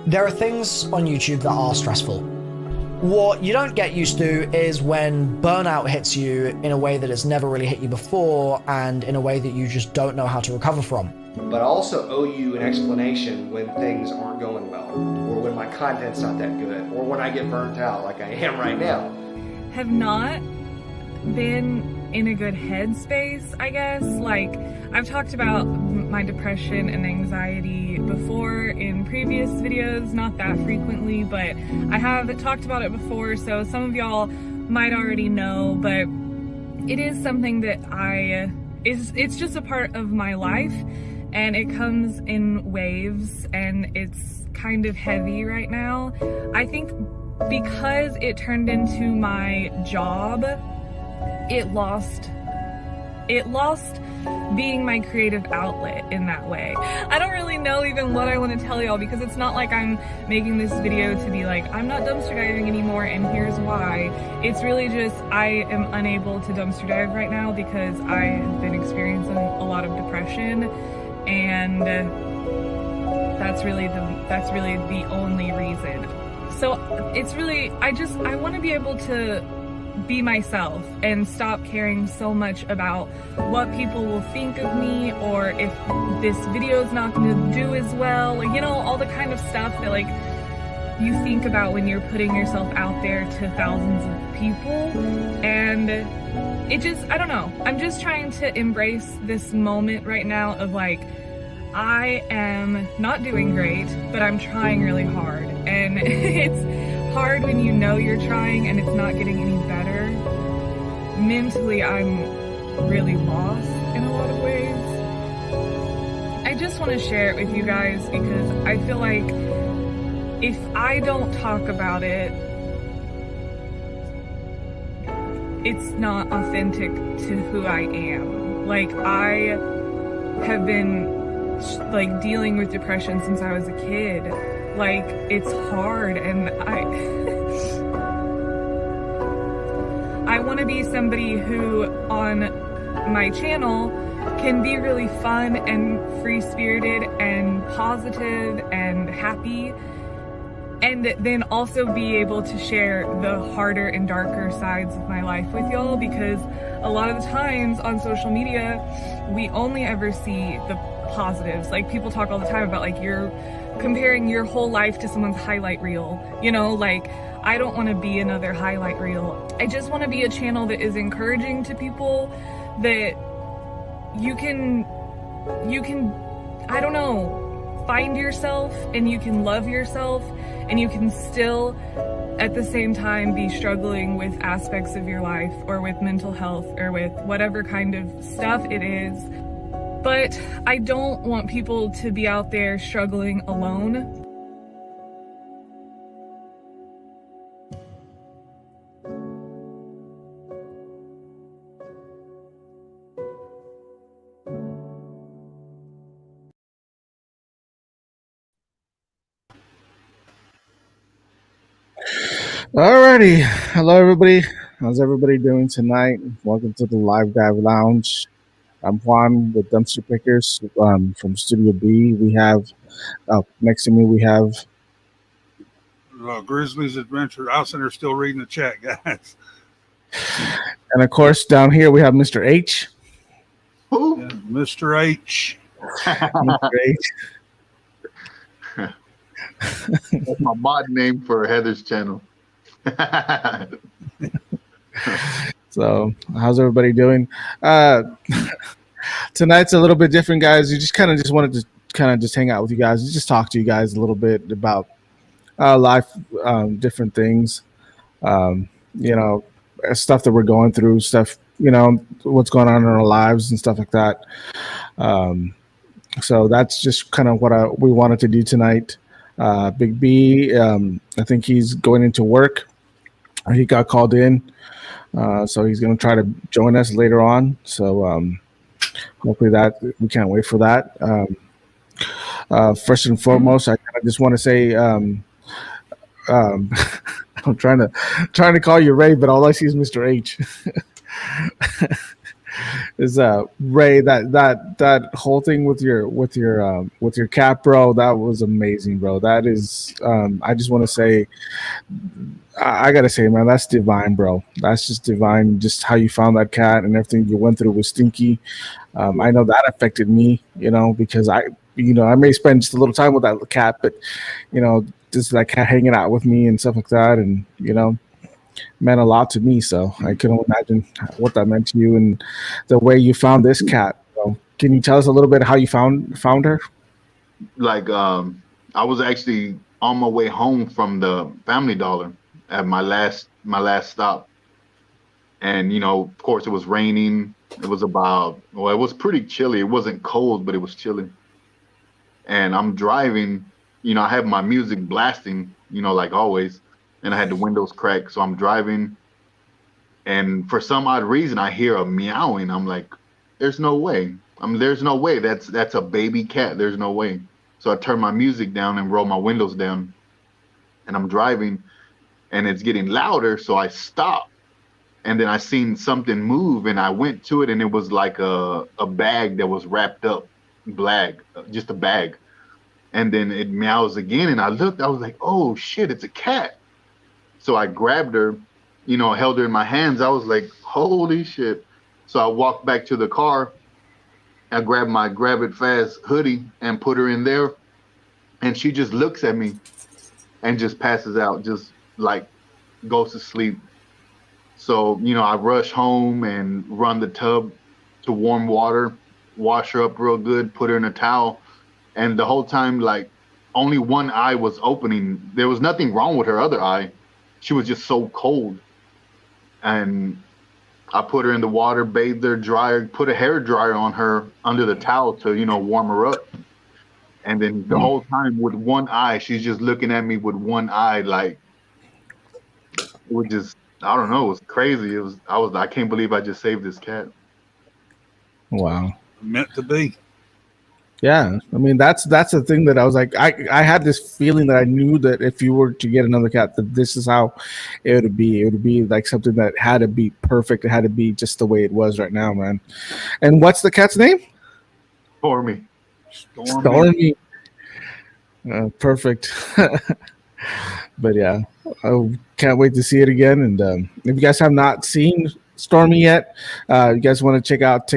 There are things on YouTube that are stressful. What you don't get used to is when burnout hits you in a way that has never really hit you before and in a way that you just don't know how to recover from. But I also owe you an explanation when things aren't going well, or when my content's not that good, or when I get burnt out like I am right now. Have not been in a good headspace, I guess. Like, I've talked about my depression and anxiety before in previous videos, not that frequently, but I have talked about it before, so some of y'all might already know, but it is something that it's just a part of my life, and it comes in waves, and it's kind of heavy right now. I think because it turned into my job, it lost being my creative outlet in that way. I don't really know even what I want to tell y'all, because it's not like I'm making this video to be like, I'm not dumpster diving anymore and here's why. It's really just I am unable to dumpster dive right now because I have been experiencing a lot of depression, and that's really the only reason. So it's really, I want to be able to be myself and stop caring so much about what people will think of me, or if this video is not going to do as well, like, you know, all the kind of stuff that like you think about when you're putting yourself out there to thousands of people. And it just, I don't know, I'm just trying to embrace this moment right now of like, I am not doing great, but I'm trying really hard, and it's hard when you know you're trying and it's not getting any better. Mentally, I'm really lost in a lot of ways. I just want to share it with you guys because I feel like if I don't talk about it, it's not authentic to who I am. Like, I have been like dealing with depression since I was a kid. Like, it's hard, and I want to be somebody who on my channel can be really fun and free-spirited and positive and happy, and then also be able to share the harder and darker sides of my life with y'all, because a lot of the times on social media we only ever see the positives. Like, people talk all the time about like you're comparing your whole life to someone's highlight reel, you know. Like, I don't want to be another highlight reel. I just want to be a channel that is encouraging to people, that you can I don't know, find yourself, and you can love yourself, and you can still at the same time be struggling with aspects of your life, or with mental health, or with whatever kind of stuff it is. But I don't want people to be out there struggling alone. Alrighty, hello everybody. How's everybody doing tonight? Welcome to the Live Dive Lounge. I'm Juan with Dumpster Pickers from Studio B. We have next to me we have Grizzlies Adventure. I'll send her still reading the chat, guys. And of course down here we have Mr. H. Who? Yeah, Mr. H. Mr. H. That's my mod name for Heather's channel. So, how's everybody doing? Tonight's a little bit different, guys. We just wanted to just hang out with you guys, just talk to you guys a little bit about life, different things, you know, stuff that we're going through, stuff, you know, what's going on in our lives and stuff like that. So that's just kind of what we wanted to do tonight. Big B, I think he's going into work. He got called in, so he's going to try to join us later on. So hopefully we can't wait for that. First and foremost, I just want to say I'm trying to call you Ray, but all I see is Mr. H. is Ray, that whole thing with your cat, bro, that was amazing, bro. That is I just want to say, I gotta say, man, that's divine, bro. That's just divine. Just how you found that cat and everything you went through with Stinky. I know that affected me, because I may spend just a little time with that cat, but just that cat hanging out with me and stuff like that, and meant a lot to me. So I couldn't imagine what that meant to you and the way you found this cat. So can you tell us a little bit how you found her? Like, I was actually on my way home from the Family Dollar at my last stop, and of course, it was raining. It was it was pretty chilly. It wasn't cold, but it was chilly. And I'm driving. I have my music blasting. Like always, and I had the windows cracked, so I'm driving. And for some odd reason, I hear a meowing. I'm like, "There's no way. There's no way. That's a baby cat. There's no way." So I turn my music down and roll my windows down, and I'm driving, and it's getting louder. So I stop, and then I seen something move, and I went to it, and it was like a bag that was wrapped up, just a bag. And then it meows again, and I looked. I was like, "Oh shit, it's a cat!" So I grabbed her, held her in my hands. I was like, "Holy shit!" So I walked back to the car. I grabbed my Grab It Fast hoodie and put her in there, and she just looks at me and just passes out, just like goes to sleep. So, I rush home and run the tub to warm water, wash her up real good, put her in a towel. And the whole time, like, only one eye was opening. There was nothing wrong with her other eye. She was just so cold. And I put her in the water, bathed her, put a hair dryer on her under the towel to, warm her up. And then the whole time with one eye, she's just looking at me with one eye, like, it was just, I don't know, it was crazy. I can't believe I just saved this cat. Wow. Meant to be. Yeah, I mean that's the thing that I was like, I had this feeling that I knew that if you were to get another cat, that this is how it would be. It would be like something that had to be perfect. It had to be just the way it was right now, man. And what's the cat's name? Stormy. Stormy. Perfect. But yeah, I can't wait to see it again. And if you guys have not seen Stormy yet, you guys want to check out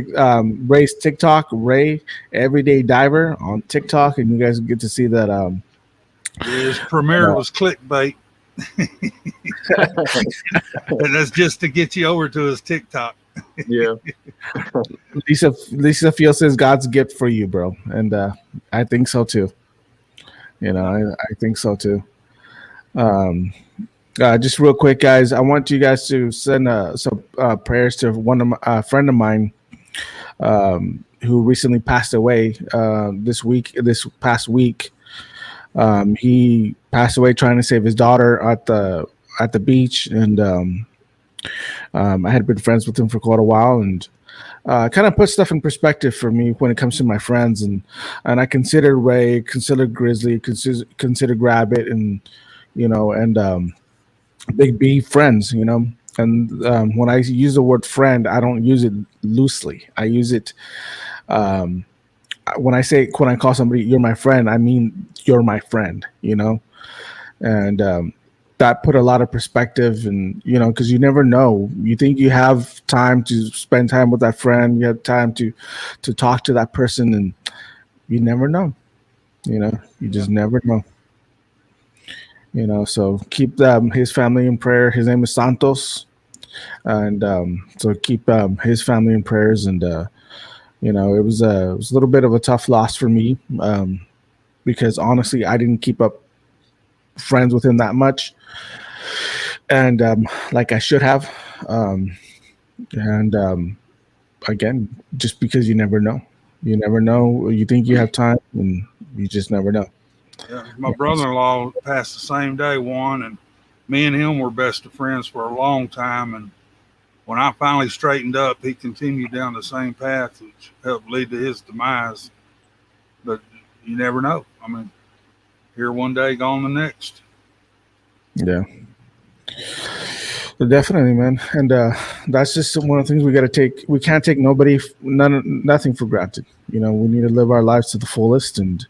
Ray's TikTok, Ray Everyday Diver on TikTok, and you guys get to see that. His premiere was clickbait. And that's just to get you over to his TikTok. Yeah. Lisa feels says God's gift for you, bro, and I think so too. I think so too. Just real quick, guys, I want you guys to send some prayers to a friend of mine who recently passed away this past week. He passed away trying to save his daughter at the beach, and I had been friends with him for quite a while, and kind of put stuff in perspective for me when it comes to my friends, and I consider Ray, consider Grizzly, consider Grabbit, and Big B friends, and when I use the word friend, I don't use it loosely. I use it when I call somebody you're my friend, I mean you're my friend, and that put a lot of perspective, and because you never know. You think you have time to spend time with that friend, you have time to talk to that person, and you never know. You just never know. So keep his family in prayer. His name is Santos, and so keep his family in prayers. And it was a little bit of a tough loss for me, because honestly, I didn't keep up friends with him that much, and like I should have. Again, just because you never know. You think you have time, and you just never know. Yeah, my brother-in-law passed the same day, and me and him were best of friends for a long time. And when I finally straightened up, he continued down the same path, which helped lead to his demise. But you never know. I mean, here one day, gone the next. Yeah. Definitely, man. And that's just one of the things we got to take. We can't take nothing for granted. We need to live our lives to the fullest, and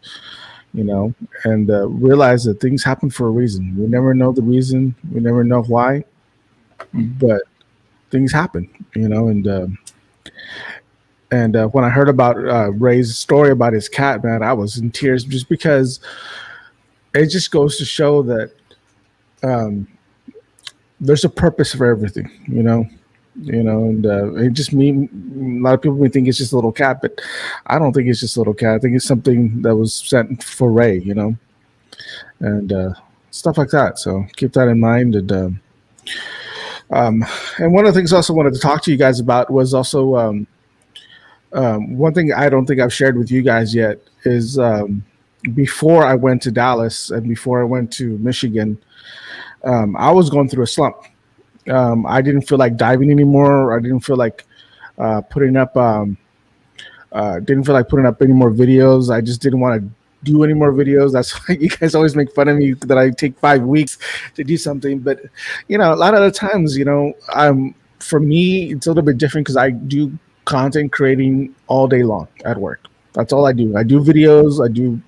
realize that things happen for a reason. We never know the reason. We never know why, but things happen. And when I heard about Ray's story about his cat, man, I was in tears just because it just goes to show that um, there's a purpose for everything, and it just me. A lot of people may think it's just a little cat, but I don't think it's just a little cat. I think it's something that was sent for Ray, and stuff like that. So keep that in mind. And one of the things I also wanted to talk to you guys about was also one thing I don't think I've shared with you guys yet is before I went to Dallas and before I went to Michigan, I was going through a slump. I didn't feel like diving anymore. I didn't feel like putting up any more videos. I just didn't want to do any more videos. That's why you guys always make fun of me that I take 5 weeks to do something. But a lot of the times, for me, it's a little bit different because I do content creating all day long at work. That's all I do. I do videos. I do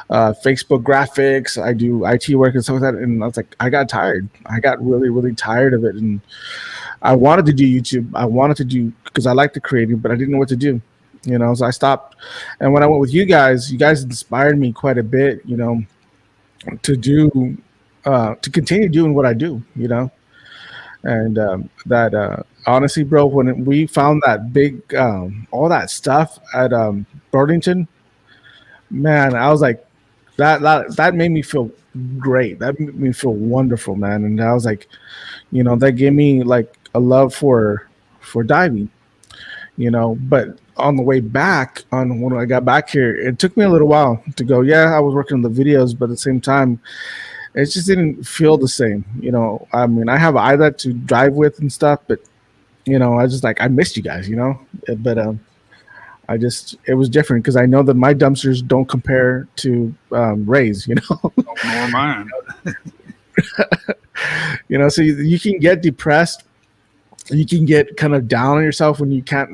Facebook graphics. I do IT work and stuff like that. And I was like, I got tired. I got really, really tired of it. And I wanted to do YouTube. I wanted to do because I like the creating, but I didn't know what to do. So I stopped. And when I went with you guys inspired me quite a bit, to do, to continue doing what I do, and that honestly, bro, when we found that big, all that stuff at Burlington, man, I was like, that made me feel great. That made me feel wonderful, man. And I was like, that gave me like a love for diving, but on the way back when I got back here, it took me a little while to go, yeah, I was working on the videos, but at the same time, it just didn't feel the same. I mean, I have Isla to drive with and stuff, but I just like, I missed you guys, but it was different because I know that my dumpsters don't compare to Ray's, Nor mine. So you can get depressed. You can get kind of down on yourself when you don't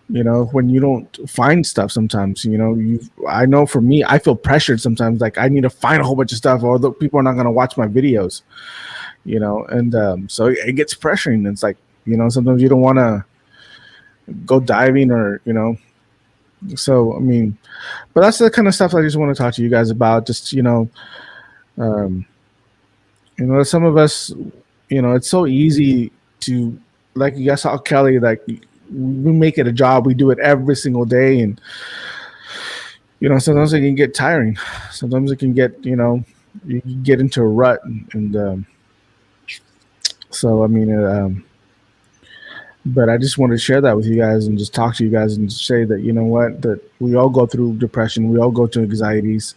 when you don't find stuff sometimes. I know for me, I feel pressured sometimes, like I need to find a whole bunch of stuff or the people are not going to watch my videos, and so it gets pressuring. It's like, sometimes you don't want to go diving or, so, I mean, but that's the kind of stuff I just want to talk to you guys about. Just, some of us, it's so easy to, like you guys saw Kelly, like we make it a job. We do it every single day. And, sometimes it can get tiring. Sometimes it can get, you can get into a rut. And so, I mean, but I just wanted to share that with you guys and just talk to you guys and say that, that we all go through depression. We all go through anxieties.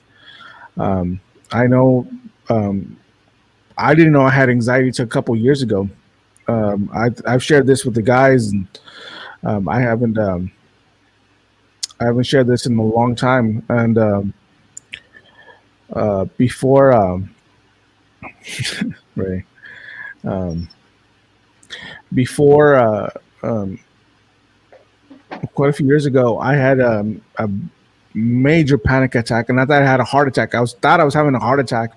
I know, I didn't know I had anxiety until a couple of years ago. I've shared this with the guys, and I haven't shared this in a long time. And before Ray, before quite a few years ago, I had a major panic attack, and I thought I had a heart attack. I thought I was having a heart attack.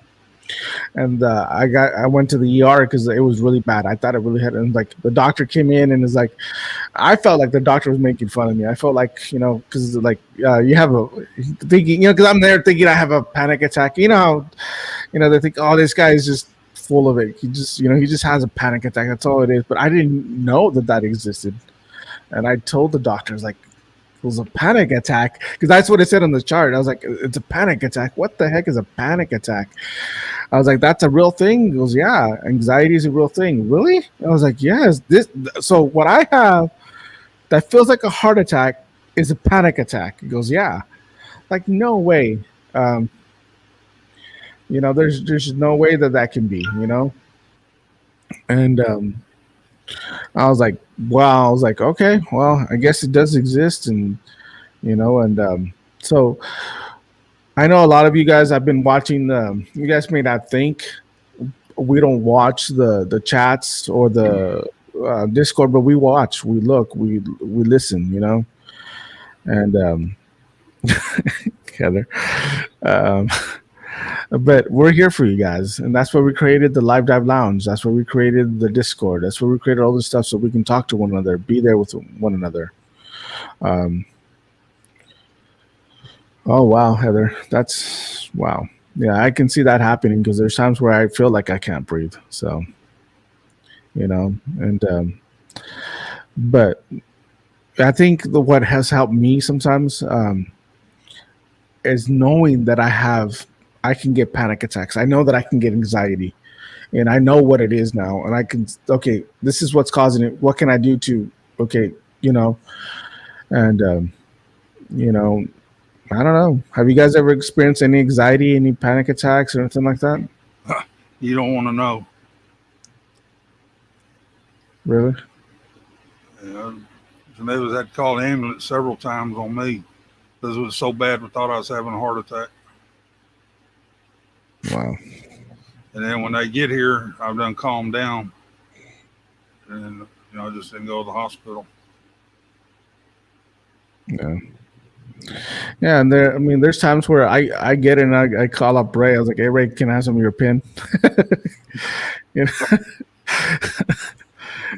And I went to the ER because it was really bad. I thought it really had, and like the doctor came in and is like, I felt like the doctor was making fun of me. I felt like, because like you have a thinking, because I'm there thinking I have a panic attack. They think, oh, this guy is just full of it. He just has a panic attack. That's all it is. But I didn't know that existed, and I told the doctor, I was like, it was a panic attack, because that's what it said on the chart. I was like, it's a panic attack. What the heck is a panic attack? I was like, that's a real thing? He goes, yeah, anxiety is a real thing. Really? I was like, yes. So what I have that feels like a heart attack is a panic attack. He goes, yeah. Like, no way. There's no way that can be, And I was like, wow. I was like, okay, well, I guess it does exist. And, so I know a lot of you guys have been watching, you guys may not think we don't watch the chats or the Discord, but we watch, we look, we listen, you know. And Heather, um, but we're here for you guys, and that's why we created the Live Dive Lounge. That's why we created the Discord. That's why we created all this stuff so we can talk to one another, be there with one another. Um, oh wow, Heather, that's wow. Yeah, I can see that happening because there's times where I feel like I can't breathe. So, you know, and but I think what has helped me sometimes is knowing that I can get panic attacks. I know that I can get anxiety, and I know what it is now, and I can, okay, this is what's causing it. What can I do to, okay, you know, and you know, I don't know. Have you guys ever experienced any anxiety, any panic attacks, or anything like that? You don't want to know. Really? Genevas had to call the ambulance several times on me because it was so bad we thought I was having a heart attack. Wow. And then when they get here, I've done calmed down, and you know, I just didn't go to the hospital. Yeah. Yeah, and there, I mean, there's times where I get in and I call up Ray. I was like, "Hey, Ray, can I have some of your pin?" You know,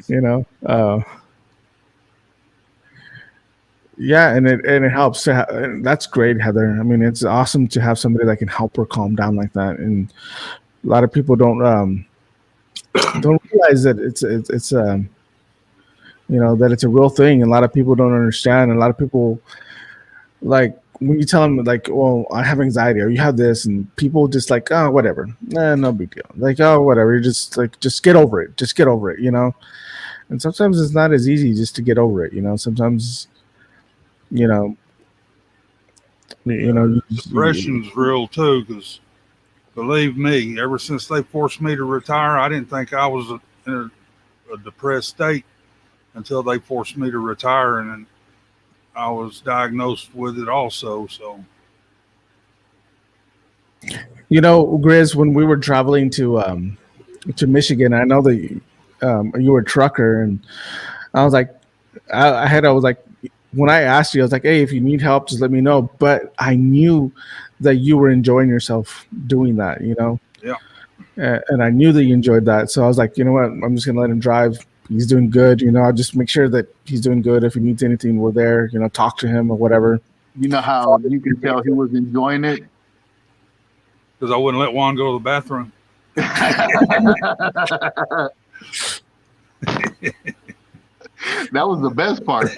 you know. Yeah, and it helps to and that's great, Heather. I mean, it's awesome to have somebody that can help her calm down like that. And a lot of people don't realize that it's you know, that it's a real thing. And a lot of people don't understand. And a lot of people, like, when you tell them, like, well, I have anxiety or you have this, and people just like, oh, whatever, no big deal. Like, oh, whatever. You're just like, just get over it. Just get over it, you know. And sometimes it's not as easy just to get over it, you know. Sometimes, you know, Depression's real too, because believe me, ever since they forced me to retire, I didn't think I was in a depressed state until they forced me to retire, and then I was diagnosed with it also. So, you know, Grizz, when we were traveling to Michigan, I know that you were a trucker, and I was like, I was like, when I asked you, I was like, hey, if you need help, just let me know. But I knew that you were enjoying yourself doing that, you know? Yeah. And I knew that you enjoyed that. So I was like, you know what? I'm just going to let him drive. He's doing good. You know, I'll just make sure that he's doing good. If he needs anything, we're there, you know, talk to him or whatever. You know how you can tell he was enjoying it? Because I wouldn't let Juan go to the bathroom. That was the best part.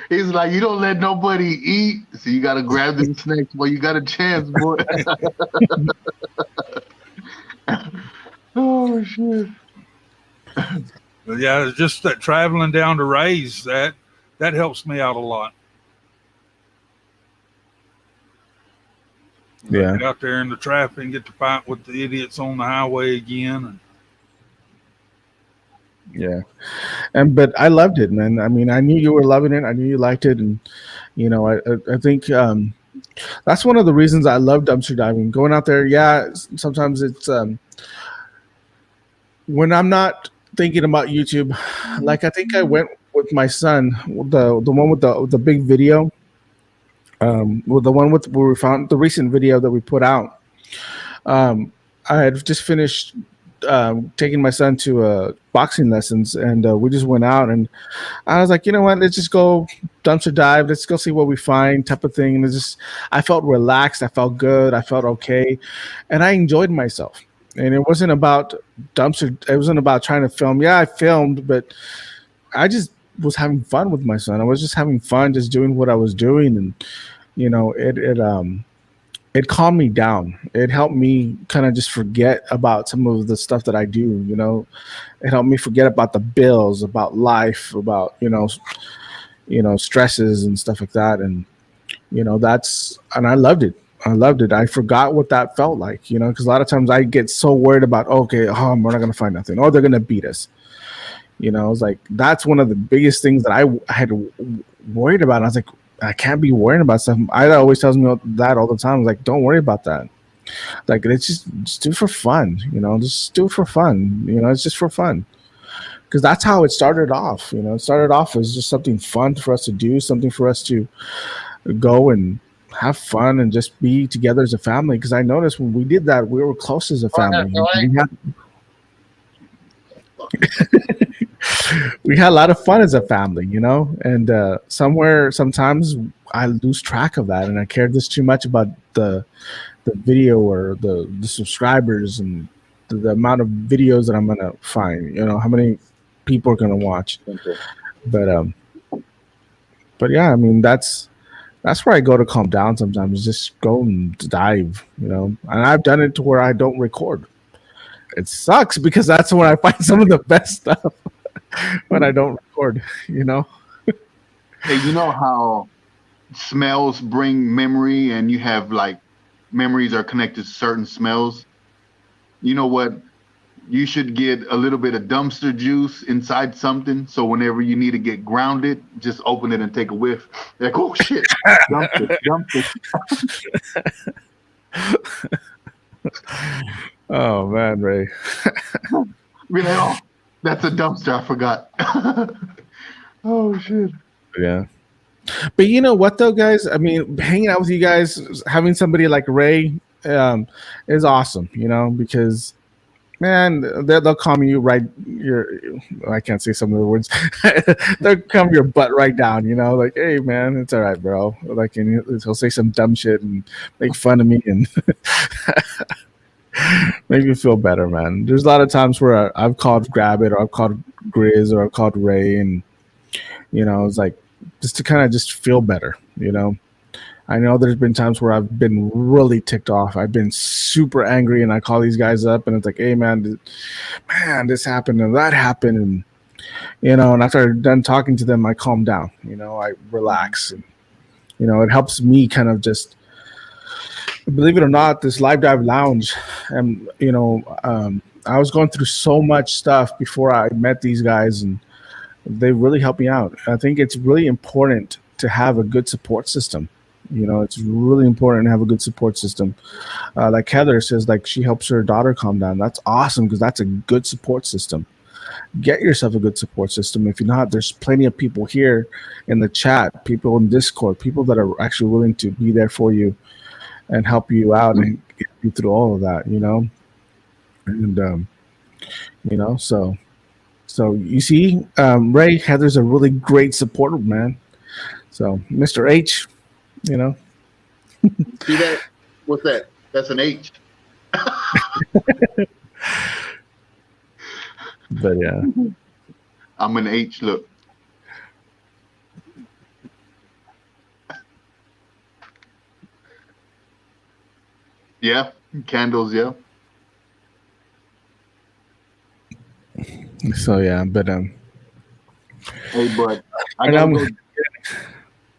He's like, you don't let nobody eat, so you got to grab them snacks while you got a chance, boy. Oh, shit. But yeah, it's just that traveling down to Ray's, that helps me out a lot. Yeah. Get out there in the traffic and get to fight with the idiots on the highway again. And yeah, but I loved it, man. I mean, I knew you were loving it. I knew you liked it, and you know, I think that's one of the reasons I love dumpster diving. Going out there, yeah. Sometimes it's when I'm not thinking about YouTube. Like I think I went with my son, the one with the big video, with the one with where we found the recent video that we put out. I had just finished taking my son to boxing lessons, and we just went out, and I was like, you know what, let's just go dumpster dive, let's go see what we find, type of thing. And it's just, I felt relaxed, I felt good, I felt okay, and I enjoyed myself. And it wasn't about it wasn't about trying to film. Yeah, I filmed, but I just was having fun with my son. I was just having fun, just doing what I was doing, and you know, it calmed me down. It helped me kind of just forget about some of the stuff that I do, you know. It helped me forget about the bills, about life, about, you know, stresses and stuff like that. And, you know, and I loved it. I forgot what that felt like, you know, because a lot of times I get so worried about, okay, we're not going to find nothing. Or they're going to beat us. You know, I was like, that's one of the biggest things that I had worried about. I was like, I can't be worrying about stuff. Ida always tells me that all the time. I was like, don't worry about that. Like, let's just do it for fun, just do it for fun. It's just for fun. Because that's how it started off. It started off as just something fun for us to do, something for us to go and have fun and just be together as a family. Because I noticed when we did that, we were close as a family. We had a lot of fun as a family, and sometimes I lose track of that, and I care just too much about the video or the subscribers and the amount of videos that I'm gonna find. How many people are gonna watch. But yeah, I mean that's where I go to calm down sometimes. Just go and dive, and I've done it to where I don't record. It sucks because that's where I find some of the best stuff when I don't record. Hey, you know how smells bring memory, and you have like memories are connected to certain smells. You know what? You should get a little bit of dumpster juice inside something, so whenever you need to get grounded, just open it and take a whiff. Like, oh shit, dumpster. Oh man, Ray. Be like, oh, that's a dumpster. I forgot. Oh shit. Yeah. But you know what though, guys? I mean, hanging out with you guys, having somebody like Ray is awesome, because man, they'll calm you right. I can't say some of the words. They'll calm your butt right down. Like, hey, man, it's all right, bro. Like, and he'll say some dumb shit and make fun of me and make me feel better, man. There's a lot of times where I've called Grabbit or I've called Grizz or I've called Ray, and it's like just to kind of just feel better. I know there's been times where I've been really ticked off. I've been super angry, and I call these guys up, and it's like, "Hey, man, this happened and that happened," and and after I'm done talking to them, I calm down. I relax, and it helps me kind of just, believe it or not, this Live Dive Lounge, and I was going through so much stuff before I met these guys, and they really helped me out. I think it's really important to have a good support system. It's really important to have a good support system. Like Heather says, like she helps her daughter calm down. That's awesome because that's a good support system. Get yourself a good support system. If you're not, there's plenty of people here in the chat, people in Discord, people that are actually willing to be there for you and help you out and get you through all of that, And so you see, Ray, Heather's a really great supporter, man. So Mr. H, See that? What's that? That's an H. But yeah, I'm an H. Look. Yeah, candles. Yeah. So yeah, but Hey, but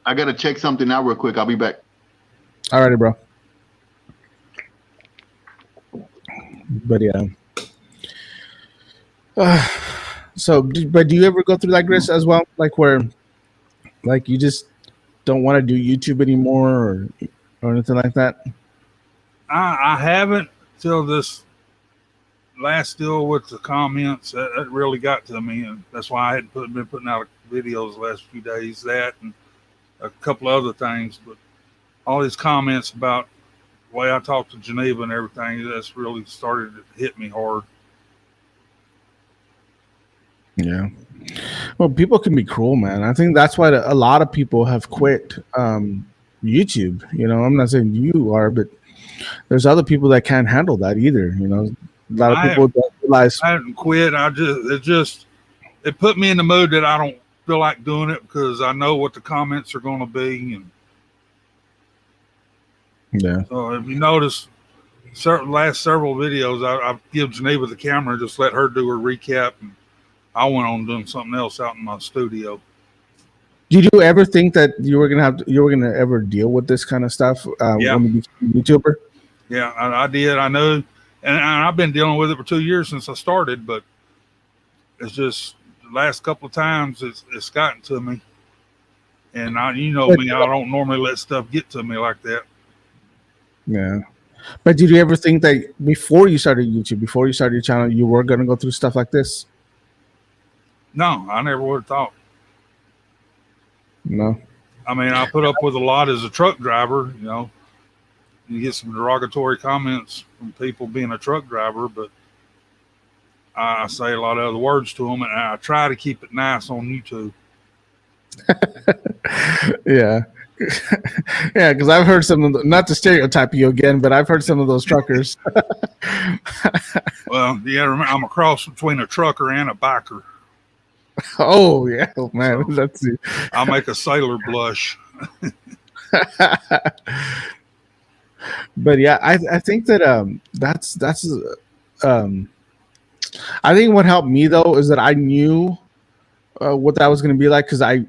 I gotta check something out real quick. I'll be back. Alrighty, bro. But yeah. But do you ever go through that, Chris, as well? Like where, like you just don't want to do YouTube anymore, or anything like that? I haven't till this last deal with the comments. That really got to me, and that's why I hadn't been putting out videos the last few days. That and a couple of other things, but all these comments about the way I talk to Geneva and everything, that's really started to hit me hard. Yeah. Well, people can be cruel, man. I think that's why a lot of people have quit YouTube. I'm not saying you are, but there's other people that can't handle that either. A lot of people don't realize. I haven't quit. It put me in the mood that I don't feel like doing it because I know what the comments are going to be. And yeah. So if you notice, last several videos, I've given Geneva the camera and just let her do her recap, and I went on doing something else out in my studio. Did you ever think that you were gonna ever deal with this kind of stuff when you became a YouTuber? Yeah, I did. I know, and I've been dealing with it for 2 years since I started, but it's just the last couple of times it's gotten to me, and me, I don't normally let stuff get to me like that. Yeah, But did you ever think that before you started YouTube, before you started your channel, you were gonna go through stuff like this? No, I never would have thought. No. I mean, I put up with a lot as a truck driver. You know, you get some derogatory comments from people being a truck driver, but I say a lot of other words to them, and I try to keep it nice on YouTube. Yeah. Yeah, because I've heard some of the, not to stereotype you again, but I've heard some of those truckers. Well, yeah, remember, I'm a cross between a trucker and a biker. Oh yeah, oh, man, So, that's it. I make a sailor blush. But yeah, I think that that's I think what helped me though is that I knew what that was going to be like, because I've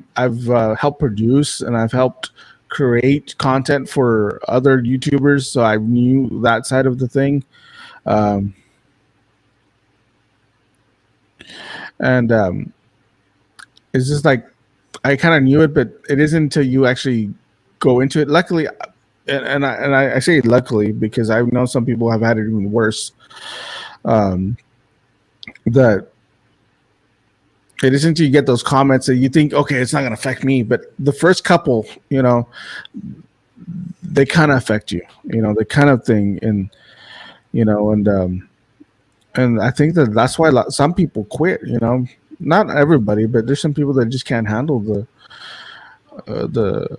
helped produce and I've helped create content for other YouTubers, so I knew that side of the thing. And it's just like I kind of knew it, but it isn't until you actually go into it. Luckily, I say luckily because I know some people have had it even worse. That it isn't until you get those comments that you think, okay, it's not going to affect me. But the first couple, you know, they kind of affect you, you know, the kind of thing. And, you know, and I think that that's why some people quit, you know, not everybody, but there's some people that just can't handle the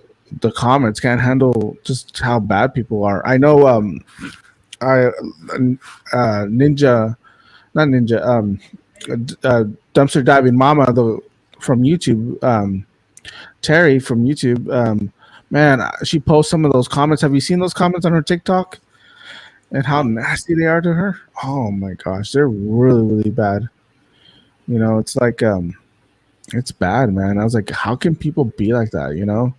comments, can't handle just how bad people are. I know, not Ninja, Dumpster Diving Mama, from YouTube, Terry from YouTube, man, she posts some of those comments. Have you seen those comments on her TikTok? And how nasty they are to her? Oh my gosh, they're really, really bad. You know, it's like it's bad, man. I was like, how can people be like that? You know,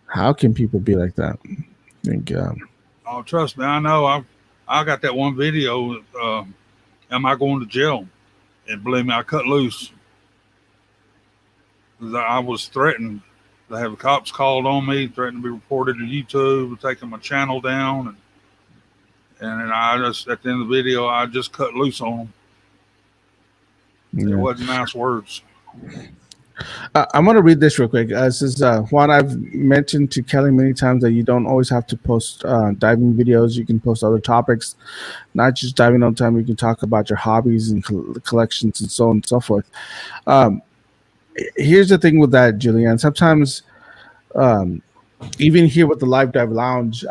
how can people be like that? I think, Oh, trust me, I know. I got that one video. Am I going to jail? And believe me, I cut loose. I was threatened to have the cops called on me, threatened to be reported to YouTube, taking my channel down, and then I just, at the end of the video, I just cut loose on them. yeah. It wasn't nice words. I'm going to read this real quick. This is Juan. I've mentioned to Kelly many times that you don't always have to post diving videos. You can post other topics, not just diving all the time. You can talk about your hobbies and collections and so on and so forth. Here's the thing with that, Julianne. Sometimes, even here with the Live Dive Lounge,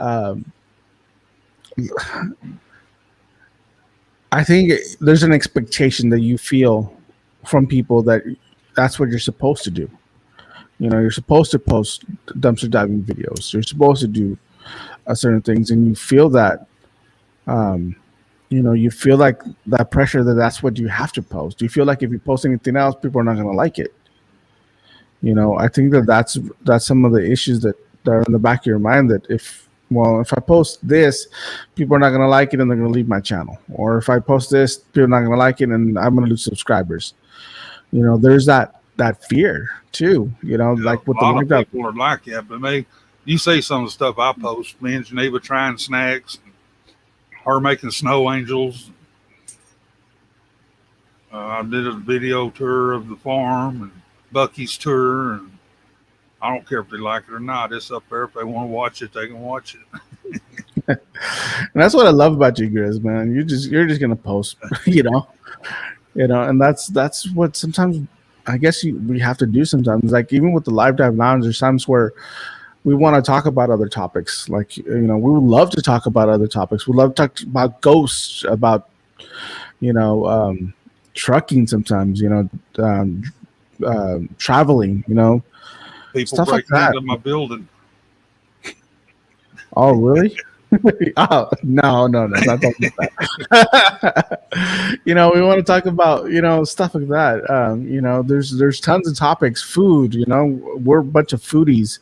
I think there's an expectation that you feel from people that that's what you're supposed to do. You know, you're supposed to post dumpster diving videos. You're supposed to do certain things, and you feel that, you know, you feel like that pressure that that's what you have to post. You feel like if you post anything else, people are not going to like it. You know, I think that that's some of the issues that are in the back of your mind. That if I post this, people are not going to like it, and they're going to leave my channel. Or if I post this, people are not going to like it, and I'm going to lose subscribers. You know, there's that fear too. You know, Yeah, like with a lot the of people are like that, but you see some of the stuff I post. Me and Geneva trying snacks, her making snow angels. I did a video tour of the farm and Bucky's tour, and I don't care if they like it or not. It's up there. If they want to watch it, they can watch it. And that's what I love about you, Grizz, man. You're just gonna post, you know, and that's what sometimes I guess we have to do sometimes. Like even with the Live Dive Lounge, there's times where we want to talk about other topics. Like, you know, we would love to talk about other topics. We'd love to talk about ghosts, about, you know, trucking sometimes, you know, traveling, you know, People stuff like break that. into my building. Oh, really? Oh, no, not talking about that. You know, we want to talk about, you know, stuff like that. You know, there's tons of topics. Food, you know, we're a bunch of foodies.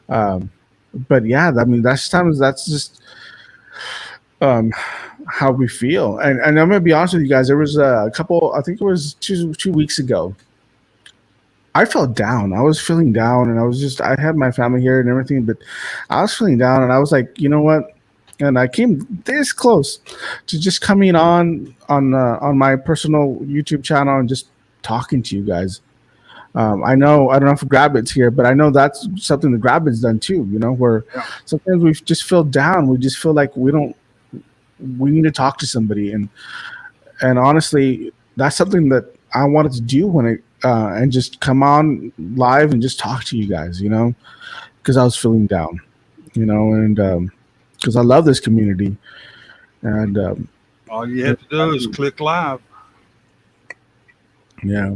But yeah, I mean, that's just how we feel. And I'm gonna be honest with you guys. There was a couple. I think it was two weeks ago. I felt down. I was feeling down, and I had my family here and everything, but I was feeling down, and I was like, you know what? and I came this close to just coming on my personal YouTube channel and just talking to you guys. I know I don't know if Grabbit's here, but I know that's something that Grabbit's done too. You know, where sometimes we just feel down. We just feel like we need to talk to somebody, and honestly, that's something that I wanted to do when and just come on live and just talk to you guys. You know, because I was feeling down. You know, and because I love this community, and all you have to do is click live. Yeah.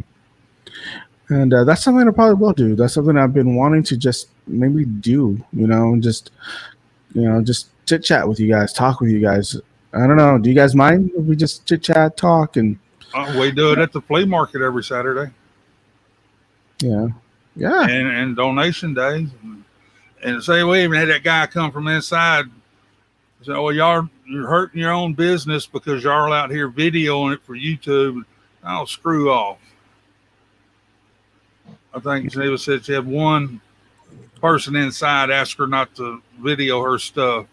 And that's something I probably will do. That's something I've been wanting to just maybe do, you know, and just chit chat with you guys, talk with you guys. I don't know. Do you guys mind if we just chit chat, talk, and We do it at the flea market every Saturday. Yeah. And donation days. And say we even had that guy come from inside. Say, well, you're hurting your own business because y'all out here videoing it for YouTube. Oh, screw off. I think Geneva said she had one person inside ask her not to video her stuff.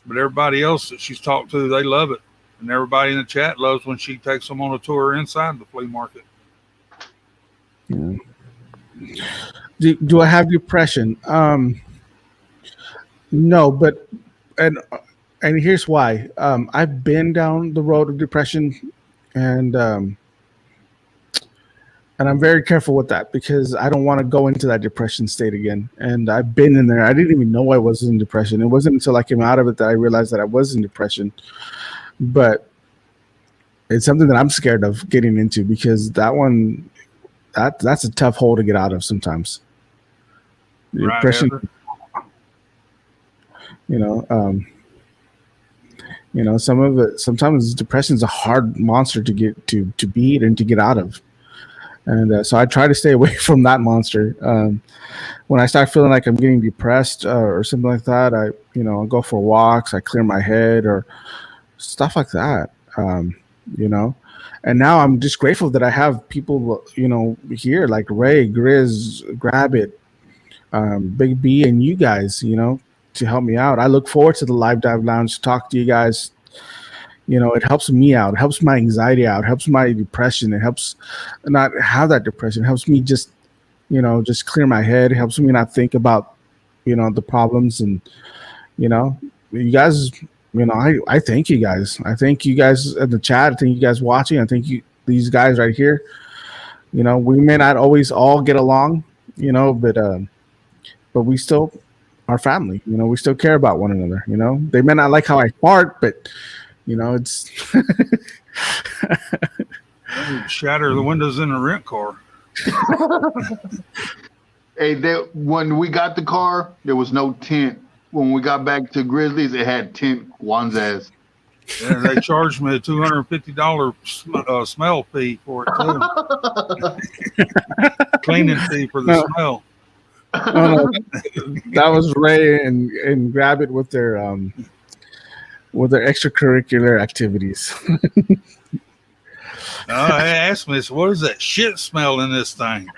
But everybody else that she's talked to, they love it. And everybody in the chat loves when she takes them on a tour inside the flea market. Yeah. Do I have depression? No, but and here's why. I've been down the road of depression, and I'm very careful with that because I don't want to go into that depression state again. And I've been in there. I didn't even know I was in depression. It wasn't until I came out of it that I realized that I was in depression. But it's something that I'm scared of getting into because that's a tough hole to get out of sometimes. Right, Depression, Heather? sometimes depression is a hard monster to get to beat and to get out of. And so I try to stay away from that monster. When I start feeling like I'm getting depressed or something like that, I go for walks, I clear my head or stuff like that. And now I'm just grateful that I have people, here like Ray, Grizz, Grabbit, Big B, and you guys, to help me out. I look forward to the Live Dive Lounge to talk to you guys. It helps me out. It helps my anxiety out. It helps my depression. It helps not have that depression. It helps me just clear my head. It helps me not think about, the problems. And, you guys, I thank you guys. I thank you guys in the chat. I thank you guys watching. I thank you, these guys right here. We may not always all get along, but we still are family. We still care about one another. They may not like how I fart, but it's shatter the windows in the rent car. Hey, when we got the car, there was no tint. When we got back to Grizzlies, it had tint. Wanzas. Yeah, they charged me a $250 smell fee for it too. Cleaning fee for the smell. No, that was Ray and Grabbit with their extracurricular activities. They asked me, so what is that shit smell in this thing?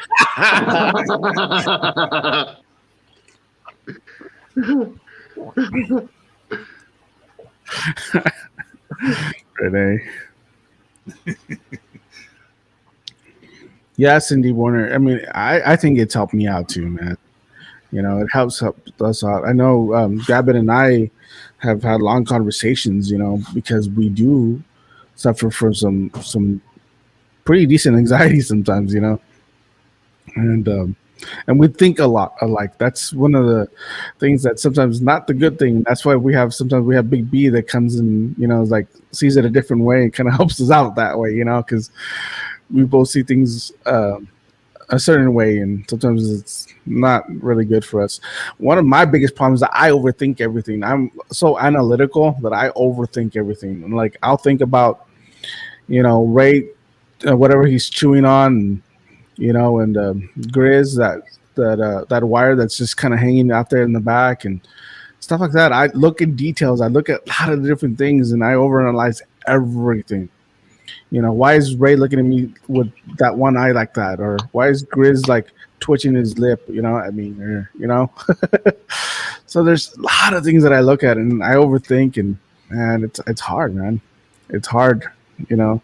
Renee. Yeah, Cindy Warner. I mean, I think it's helped me out too, man. It helps us out. I know Grabbit and I have had long conversations, because we do suffer from some pretty decent anxiety sometimes, and we think a lot alike. That's one of the things that sometimes not the good thing. That's why sometimes we have Big B that comes in, like sees it a different way and kind of helps us out that way, because we both see things a certain way, and sometimes it's not really good for us. One of my biggest problems is that I overthink everything. I'm so analytical that I overthink everything. And like I'll think about, Ray, whatever he's chewing on, and Grizz, that wire that's just kind of hanging out there in the back and stuff like that. I look in details. I look at a lot of different things, and I overanalyze everything. You know, why is Ray looking at me with that one eye like that? Or why is Grizz like twitching his lip? You know, I mean, or, you know. So there's a lot of things that I look at and I overthink, and it's hard, man. It's hard, you know,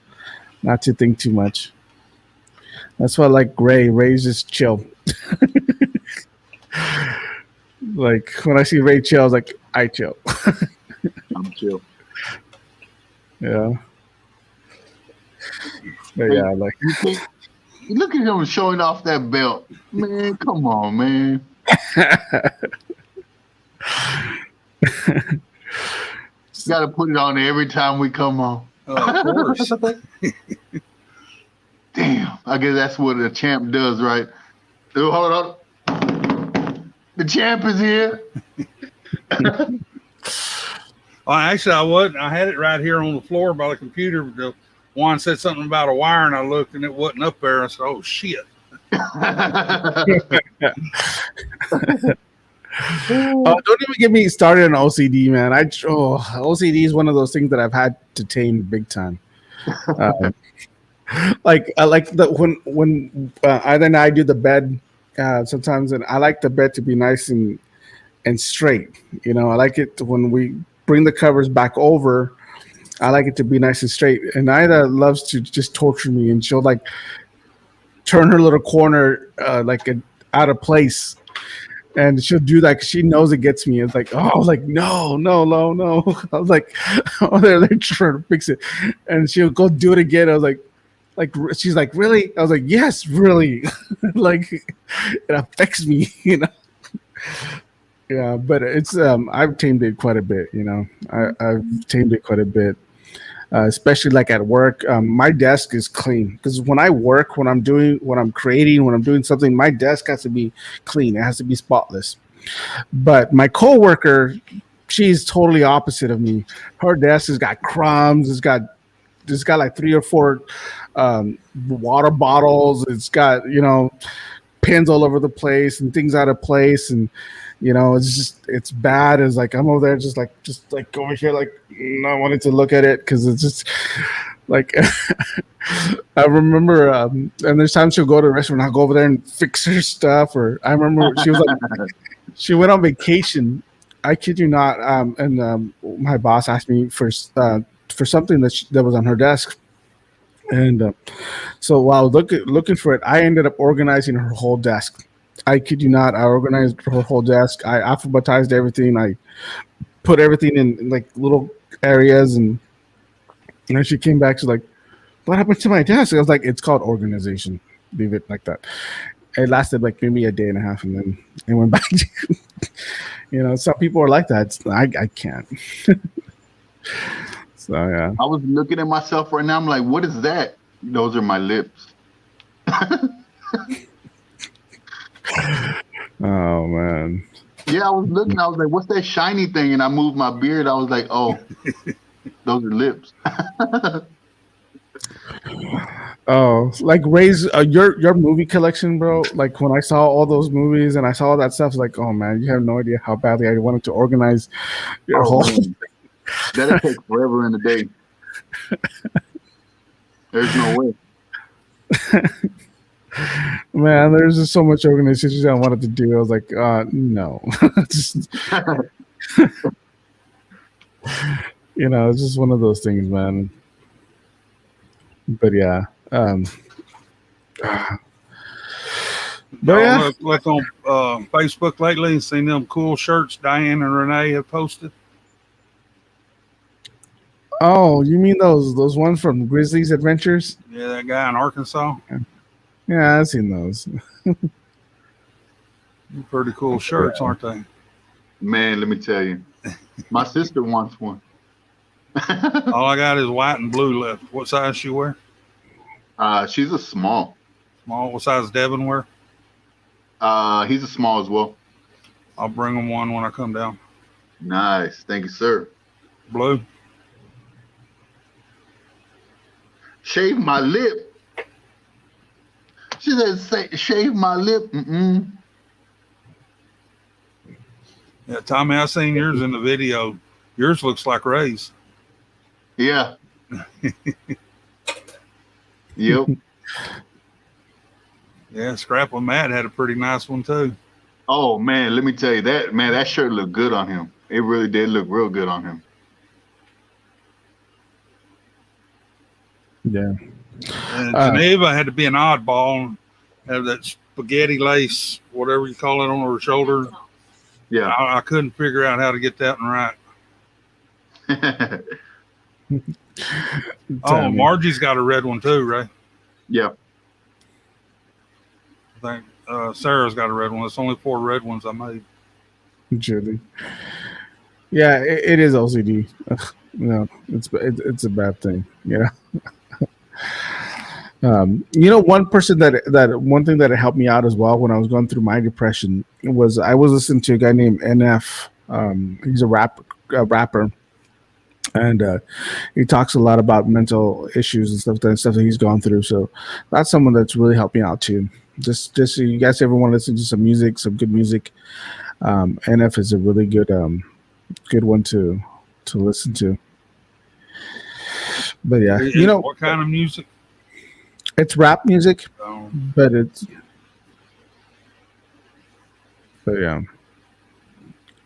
not to think too much. That's why I like Ray. Ray's just chill. Like when I see Ray chill, I was like, I chill. I'm chill. Yeah. But yeah, like Look at him showing off that belt. Man, come on, man. Got to put it on every time we come on. Of course. Damn, I guess that's what a champ does, right? Oh, hold on. The champ is here. Well, actually, I wasn't. I had it right here on the floor by the computer. The one said something about a wire, and I looked, and it wasn't up there. I said, "Oh shit!" Oh, don't even get me started on OCD, man. OCD is one of those things that I've had to tame big time. Like I like the when either and I do the bed sometimes, and I like the bed to be nice and straight. You know, I like it when we bring the covers back over. I like it to be nice and straight. And Ida loves to just torture me, and she'll like turn her little corner out of place. And she'll do that because she knows it gets me. It's like, oh, like no. I was like, oh, they're trying to fix it, and she'll go do it again. I was like she's like, really? I was like, yes, really. Like it affects me, you know. Yeah, but it's I've tamed it quite a bit, you know. I've tamed it quite a bit. Especially like at work, my desk is clean because when I work, when I'm creating, when I'm doing something, my desk has to be clean. It has to be spotless. But my coworker, she's totally opposite of me. Her desk has got crumbs. It's got like 3 or 4 water bottles. It's got, you know, pins all over the place and things out of place, and you know, it's bad. It's like I'm over there just like over here, like not wanting to look at it because it's just like I remember, and there's times she'll go to the restaurant, I'll go over there and fix her stuff. Or I remember she was like, she went on vacation. I kid you not, and my boss asked me for something that was on her desk, and so while looking for it, I ended up organizing her whole desk. I kid you not. I organized her whole desk. I alphabetized everything. I put everything in like little areas, and then she came back. She's like, "What happened to my desk?" I was like, "It's called organization. Leave it like that." It lasted like maybe a day and a half, and then it went back. You know, some people are like that. I can't. So yeah. I was looking at myself right now. I'm like, what is that? Those are my lips. Oh man. Yeah, I was looking. I was like, "What's that shiny thing?" And I moved my beard. I was like, "Oh, those are lips." Oh, like Ray's your movie collection, bro. Like when I saw all those movies and I saw all that stuff, like, oh man, you have no idea how badly I wanted to organize your whole. Man. That'll take forever in a day. There's no way. Man, there's just so much organization I wanted to do. I was like, no. Just, you know, it's just one of those things, man. But yeah. But yeah. Look on Facebook lately and seen them cool shirts Diane and Renee have posted. Oh, you mean those ones from Grizzlies Adventures? Yeah, that guy in Arkansas. Yeah, I've seen those. Pretty cool shirts, aren't they? Man, let me tell you. My sister wants one. All I got is white and blue left. What size she wear? She's a small. Small. What size Devin wear? He's a small as well. I'll bring him one when I come down. Nice. Thank you, sir. Blue. Shave my lip. She said, shave my lip. Mm-mm. Yeah, Tommy, I seen yours in the video. Yours looks like Ray's. Yeah. Yep. Yeah, Scrap with Matt had a pretty nice one too. Oh man, let me tell you that shirt looked good on him. It really did look real good on him. Yeah. And Geneva had to be an oddball and have that spaghetti lace, whatever you call it, on her shoulder. Yeah. I couldn't figure out how to get that one right. Oh, Margie's got a red one too, right? Yeah. I think Sarah's got a red one. It's only 4 red ones I made. Julie. Yeah, it is OCD. No, it's a bad thing. Yeah. One person one thing that helped me out as well when I was going through my depression was I was listening to a guy named NF. He's a rapper, and he talks a lot about mental issues and stuff that he's gone through. So that's someone that's really helped me out too. Just so you guys ever want to listen to some good music, NF is a really good one to listen to. But yeah, what kind of music? It's rap music, but yeah.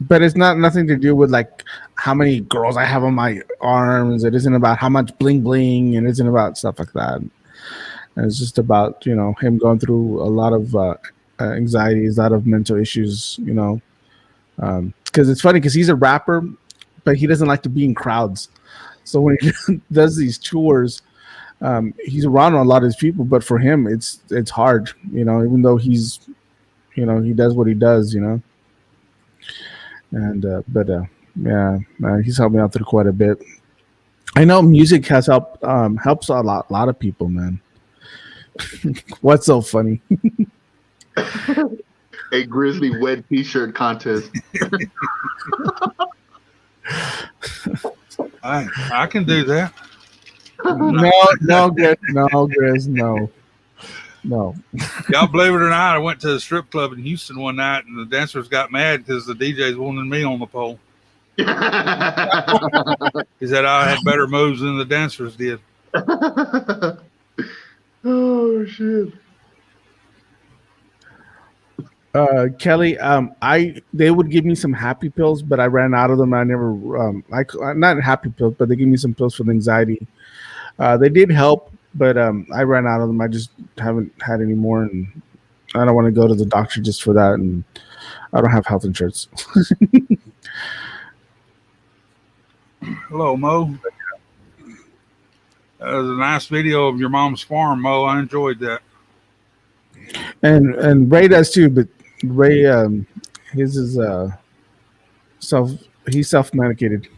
But it's nothing to do with like how many girls I have on my arms. It isn't about how much bling bling, and it isn't about stuff like that. And it's just about him going through a lot of anxieties, a lot of mental issues. Because it's funny because he's a rapper, but he doesn't like to be in crowds. So when he does these tours, he's around a lot of these people, but for him, it's hard. Even though he does what he does. And yeah, he's helped me out through quite a bit. I know music has helps a lot of people, man. What's so funny? A Grizzly wet T-shirt contest. I can do that. No, Grizz, no. Y'all believe it or not, I went to a strip club in Houston one night, and the dancers got mad because the DJs wanted me on the pole. He said I had better moves than the dancers did. Oh shit. Kelly, they would give me some happy pills, but I ran out of them. I never not happy pills, but they gave me some pills for the anxiety. They did help, but I ran out of them. I just haven't had any more, and I don't want to go to the doctor just for that, and I don't have health insurance. Hello, Mo. That was a nice video of your mom's farm, Mo. I enjoyed that. And Ray does too, but Ray, his is he's self-medicated.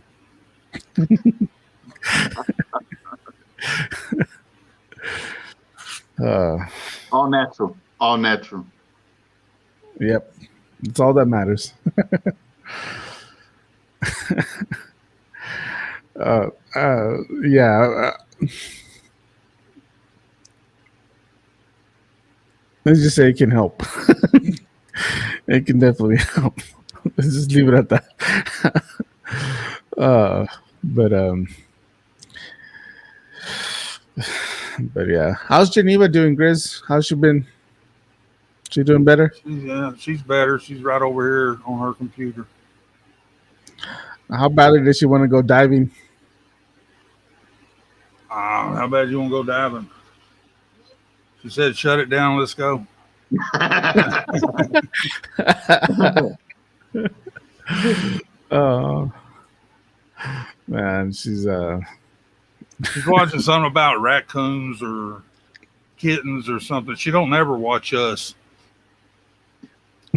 All natural. Yep, it's all that matters. Yeah. Let's just say it can help. It can definitely help. Let's just leave it at that. But yeah, how's Geneva doing, Grizz? How's she been? She doing better? She's better. She's right over here on her computer. How badly does she want to go diving? How bad you want to go diving? She said, "Shut it down. Let's go." Oh man, she's watching something about raccoons or kittens or something. She don't ever watch us.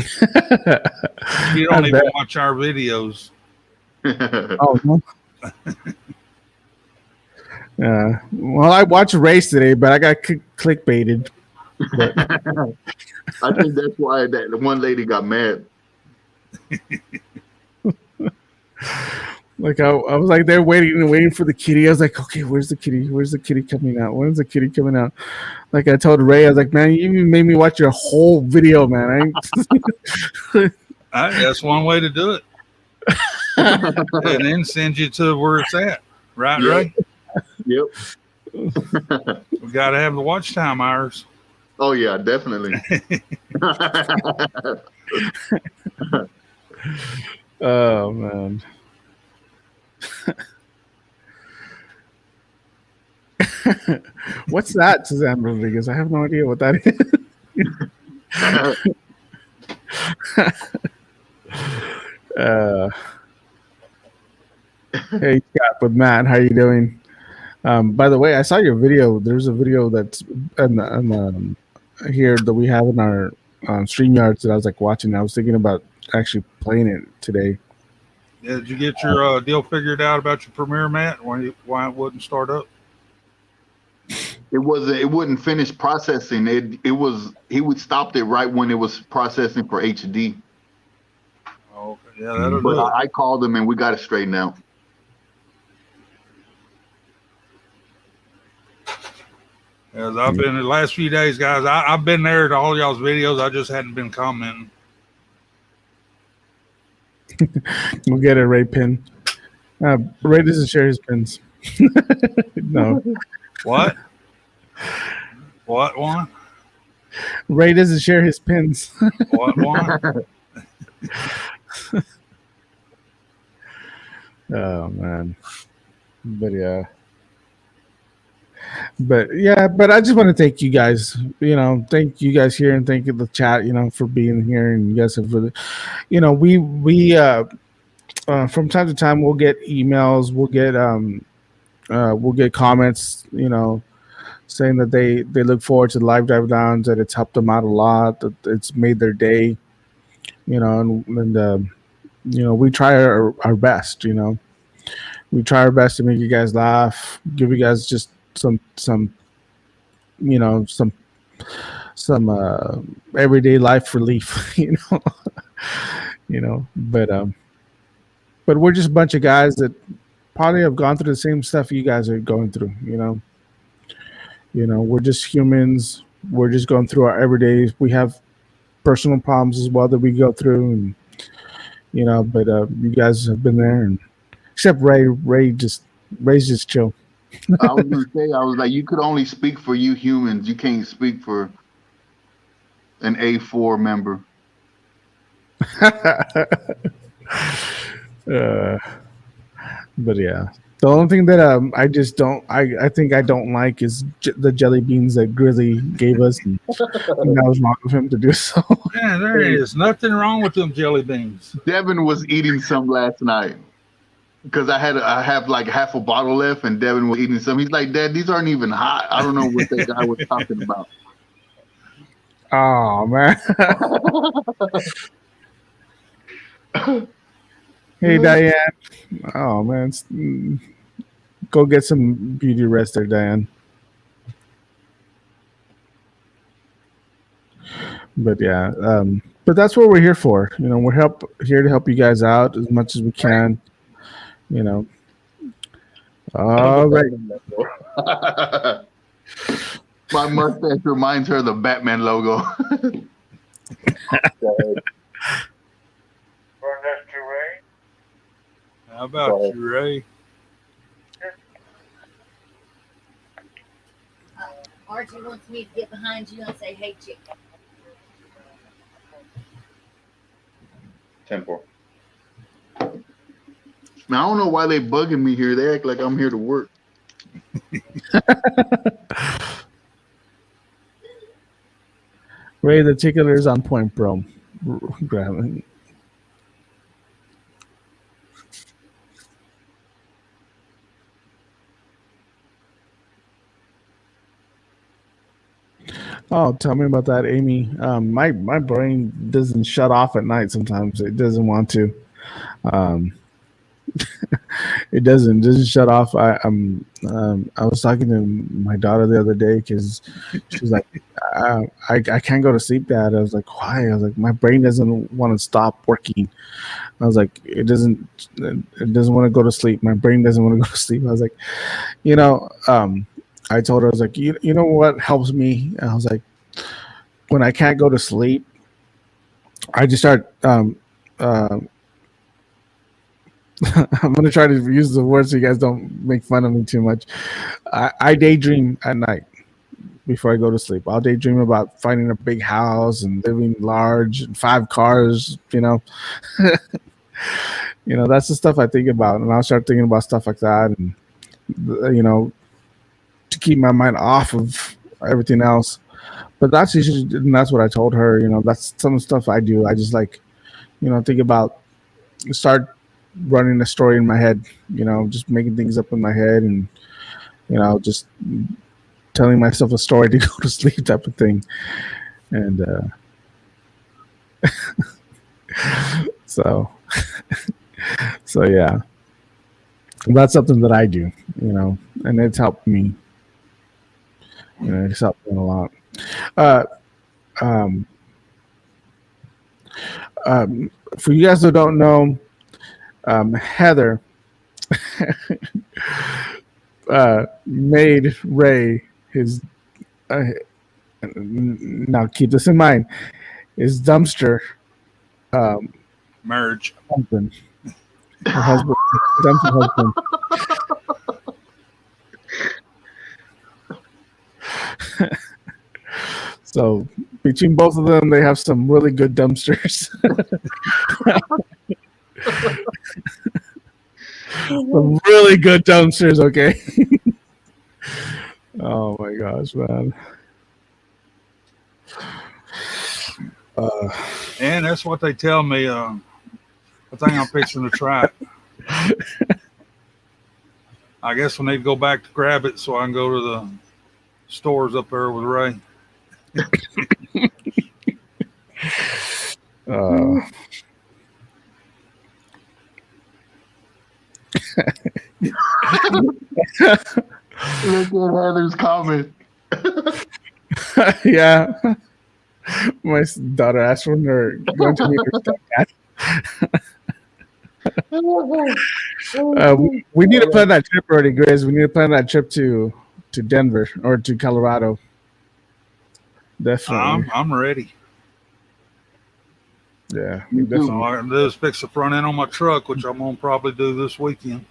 She don't even watch our videos. Oh no. Yeah. Well, I watched a race today, but I got clickbaited. I think that's why that one lady got mad. Like I was like there waiting for the kitty. I was like, okay, where's the kitty? Where's the kitty coming out? When's the kitty coming out? Like I told Ray, I was like, man, you even made me watch your whole video, man. That's one way to do it. And then send you to where it's at. Right, Yep. Ray? Yep. We got to have the watch time hours. Oh yeah, definitely. Oh man. What's that, Suzanne Rodriguez? I have no idea what that is. uh, hey Scott with Matt, how you doing? By the way, I saw your video. There's a video that's here that we have in our StreamYards that I was like watching. I was thinking about actually playing it today. Yeah, did you get your deal figured out about your Premiere, Matt? Why it wouldn't start up? It wouldn't finish processing. He would stop it right when it was processing for HD. Oh, okay. Yeah, that'll But do it. I called him and we got it straightened out. As I've been the last few days, guys, I've been there to all y'all's videos. I just hadn't been commenting. We'll get it, Ray pin. Ray doesn't share his pins. No. What? What one? Ray doesn't share his pins. What one? Oh man. But I just want to thank you guys. Thank you guys here and thank you the chat. For being here, and you guys have really, we from time to time we'll get emails, we'll get comments, saying that they look forward to the live drive downs, that it's helped them out a lot, that it's made their day, and we try our best, we try our best to make you guys laugh, give you guys just some everyday life relief, but we're just a bunch of guys that probably have gone through the same stuff you guys are going through, we're just humans. We're just going through our everydays. We have personal problems as well that we go through, and but you guys have been there, and except Ray's just chill. I was gonna say, I was like, you could only speak for you humans. You can't speak for an A4 member. But yeah, the only thing that I think I don't like is the jelly beans that Grizzly gave us, and that was wrong of him to do so. Yeah, there is nothing wrong with them jelly beans. Devin was eating some last night because I have like half a bottle left, and Devin was eating some. He's like, "Dad, these aren't even hot." I don't know what that guy was talking about. Oh man. Hey Diane. Oh man. Go get some beauty rest there, Diane. But yeah, but that's what we're here for. We're here to help you guys out as much as we can. All right. My mustache reminds her of the Batman logo. How about you, Ray? Archie wants me to get behind you and say, "Hey, chick." Temple. Now, I don't know why they bugging me here. They act like I'm here to work. Ray, the tickler is on point, bro. Grab it. Oh, tell me about that, Amy. My brain doesn't shut off at night sometimes. It doesn't want to. It doesn't shut off. I was talking to my daughter the other day because she was like, I can't go to sleep, Dad. I was like, why? I was like, my brain doesn't want to stop working. I was like, it doesn't want to go to sleep. My brain doesn't want to go to sleep. I was like, I told her, I was like, you know what helps me? And I was like, when I can't go to sleep, I just start I'm gonna try to use the words so you guys don't make fun of me too much. I daydream at night before I go to sleep. I'll daydream about finding a big house and living large and 5 cars. That's the stuff I think about, and I'll start thinking about stuff like that, and to keep my mind off of everything else. But that's usually, and that's what I told her. That's some of the stuff I do. I just think about, start running a story in my head. Just making things up in my head, and just telling myself a story to go to sleep, type of thing. And so yeah, that's something that I do. And it's helped me. It's helped me a lot. For you guys who don't know, Heather made Ray his. Now keep this in mind: his dumpster Marriage. husband, her husband, dumpster husband. So between both of them, they have some really good dumpsters. Some really good dumpsters, okay? Oh my gosh, man. And that's what they tell me. I think I'm fixing to try it. I guess we need to go back to grab it so I can go to the stores up there with Ray. Look at Heather's comment. Yeah. My daughter asked when they're going to meet her stepdad. We need to plan that trip already, Grizz. We need to plan that trip to Denver or to Colorado. Definitely. I'm ready. Yeah. So all I can do is fix the front end on my truck, which I'm gonna probably do this weekend.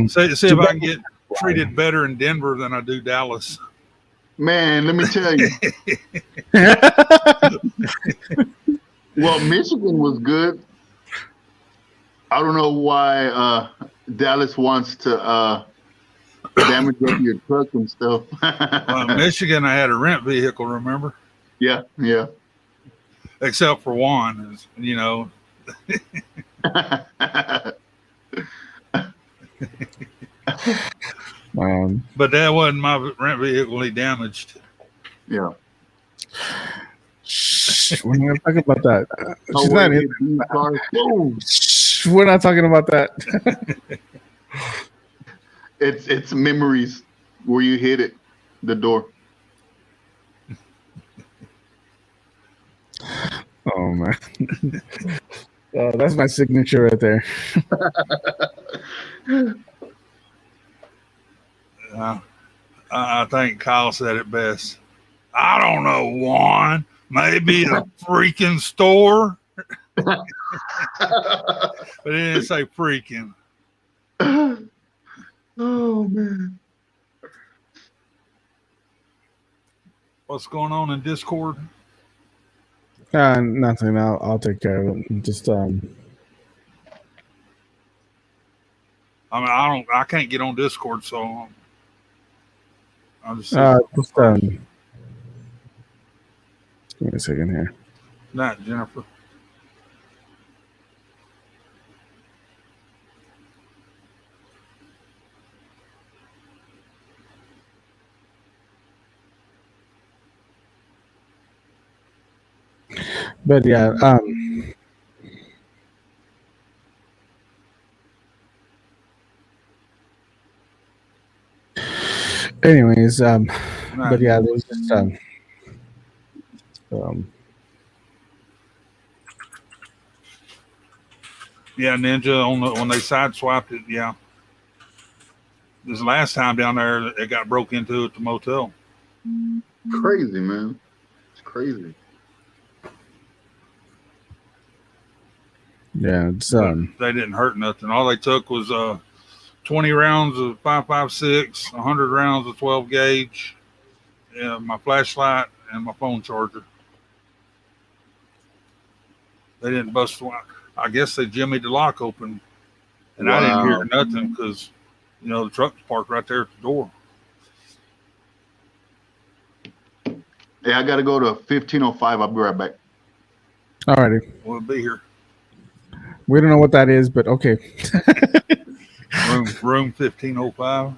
See if I can get treated better in Denver than I do Dallas. Man, let me tell you. Well, Michigan was good. I don't know why Dallas wants to damage up your truck and stuff. Michigan, I had a rent vehicle, remember? Yeah. Except for one, But that wasn't my rent vehicle he damaged. Yeah. We're not talking about that. She's not in. We're not talking about that. It's memories where you hit it, the door. Oh man. Oh, that's my signature right there. I think Kyle said it best. I don't know, Juan. Maybe a freaking store. But he didn't say freaking. Oh man. What's going on in Discord? Nothing. I'll take care of it. Just I mean, I can't get on Discord, so I'll just give me a second here. Not Jennifer. But yeah, anyways, but yeah, there was just yeah, Ninja when they sideswiped it, yeah. This last time down there, it got broke into at the motel. Crazy, man. It's crazy. Yeah, it's But they didn't hurt nothing. All they took was 20 rounds of 5.56, 100 rounds of 12 gauge, my flashlight, and my phone charger. They didn't bust one. I guess they jimmied the lock open, and I didn't hear nothing because, the truck was parked right there at the door. Hey, I got to go to 1505. I'll be right back. alrighty. We'll be here. We don't know what that is, but okay. room 1505.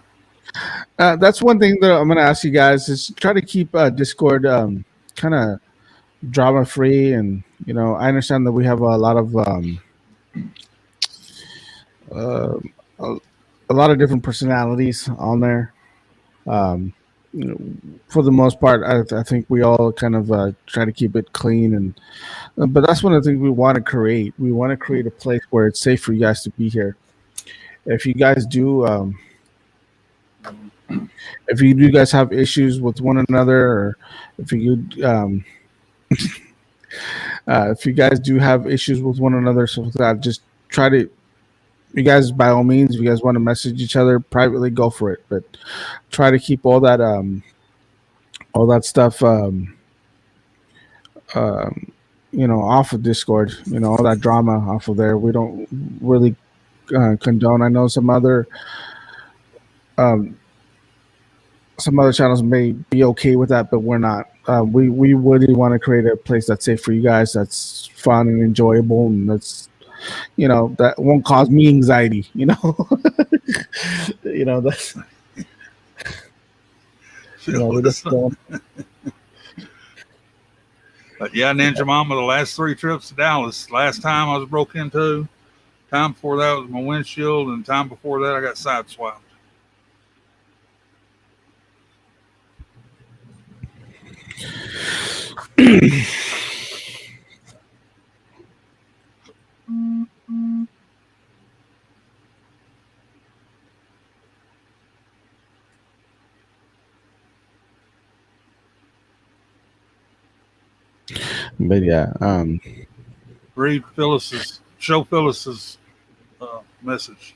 That's one thing that I'm going to ask you guys is try to keep Discord kind of drama free, and I understand that we have a lot of a lot of different personalities on there. For the most part, I think we all kind of try to keep it clean, and but that's one of the things we want to create. We want to create a place where it's safe for you guys to be here. If you guys do, if you do guys have issues with one another, or if you if you guys do have issues with one another, so that just try to. You guys, by all means, if you guys want to message each other privately, go for it. But try to keep all that stuff, off of Discord. All that drama off of there. We don't really condone. I know some other channels may be okay with that, but we're not. We really want to create a place that's safe for you guys, that's fun and enjoyable, and that's that won't cause me anxiety. That's we just don't. But yeah, Ninja Mama, the last 3 trips to Dallas. Last time I was broke into. Time before that was my windshield, and time before that I got sideswiped. But yeah, Read show Phyllis's message.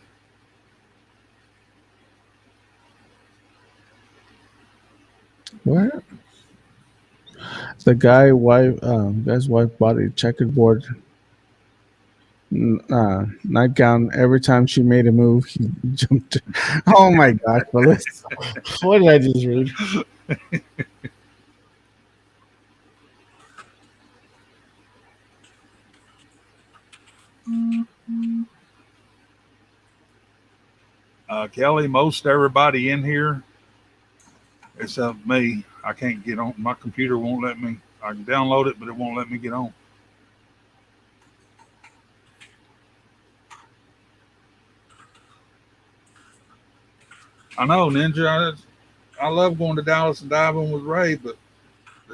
what? The guy's wife bought a checkerboard nightgown. Every time she made a move, he jumped. Oh my gosh, Phyllis. What did I just read? Kelly, most everybody in here, except me, I can't get on. My computer won't let me. I can download it, but it won't let me get on. I know, Ninja. I love going to Dallas and diving with Ray, but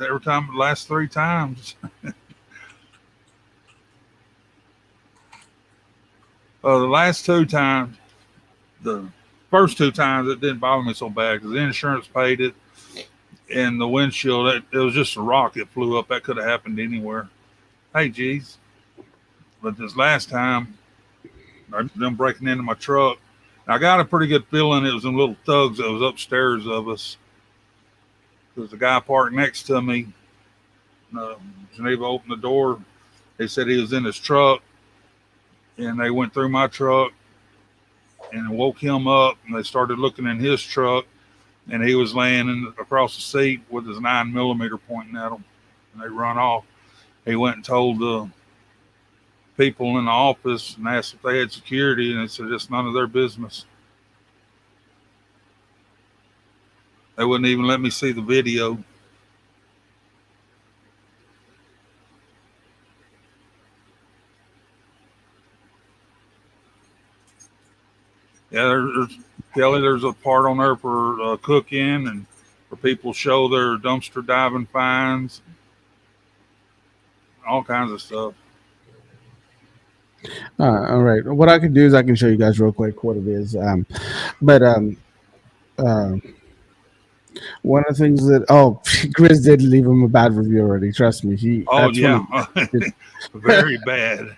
every time, the last 3 times. The last 2 times, the first 2 times, it didn't bother me so bad because the insurance paid it, and the windshield, it was just a rock that flew up. That could have happened anywhere. Hey, geez. But this last time, them breaking into my truck, I got a pretty good feeling it was them little thugs that was upstairs of us. Because the guy parked next to me, was able to open the door. They said he was in his truck, and they went through my truck and woke him up, and they started looking in his truck, and he was laying across the seat with his 9mm pointing at him, and they run off. He went and told the people in the office and asked if they had security, and they said it's none of their business. They wouldn't even let me see the video. Yeah, Kelly, there's a part on there for cooking and for people show their dumpster diving finds, all kinds of stuff. All right. What I can do is I can show you guys real quick what it is. One of the things that Grizz did leave him a bad review already. Trust me. Very bad.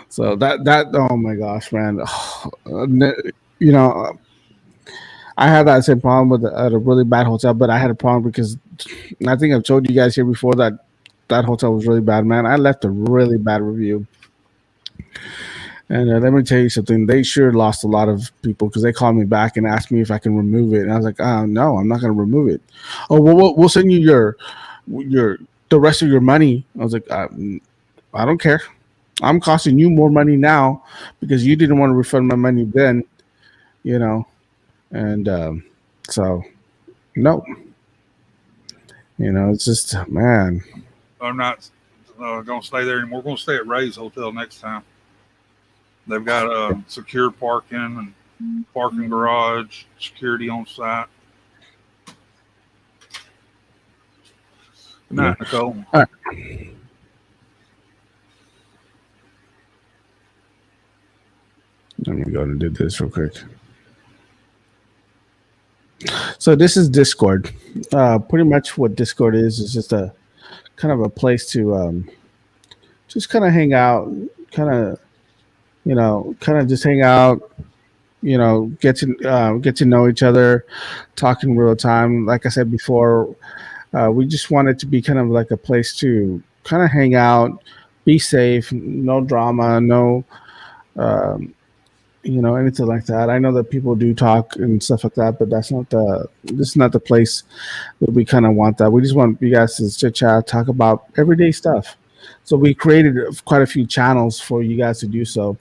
So that oh my gosh, man. You know, I had that same problem with at a really bad hotel, but I had a problem because I think I've told you guys here before that that hotel was really bad, man. I left a really bad review. And let me tell you something. They sure lost a lot of people because they called me back and asked me if I can remove it, and I was like, no, I'm not going to remove it. Oh, well, we'll send you your the rest of your money. I was like, I don't care. I'm costing you more money now because you didn't want to refund my money then, you know. And so, no, it's just man. I'm not going to stay there anymore. We're going to stay at Ray's Hotel next time. They've got secure parking and parking garage, security on site. Good night, Nicole. All right. Let me go and do this real quick. So this is Discord. Pretty much what Discord is just a kind of a place to just kind of hang out, kind of just hang out, get to know each other, talk in real time. Like I said before, we just want it to be kind of like a place to kind of hang out, be safe, no drama, no anything like that. I know that people do talk and stuff like that, but this is not the place that we kind of want that. We just want you guys to chit chat, talk about everyday stuff. So we created quite a few channels for you guys to do so.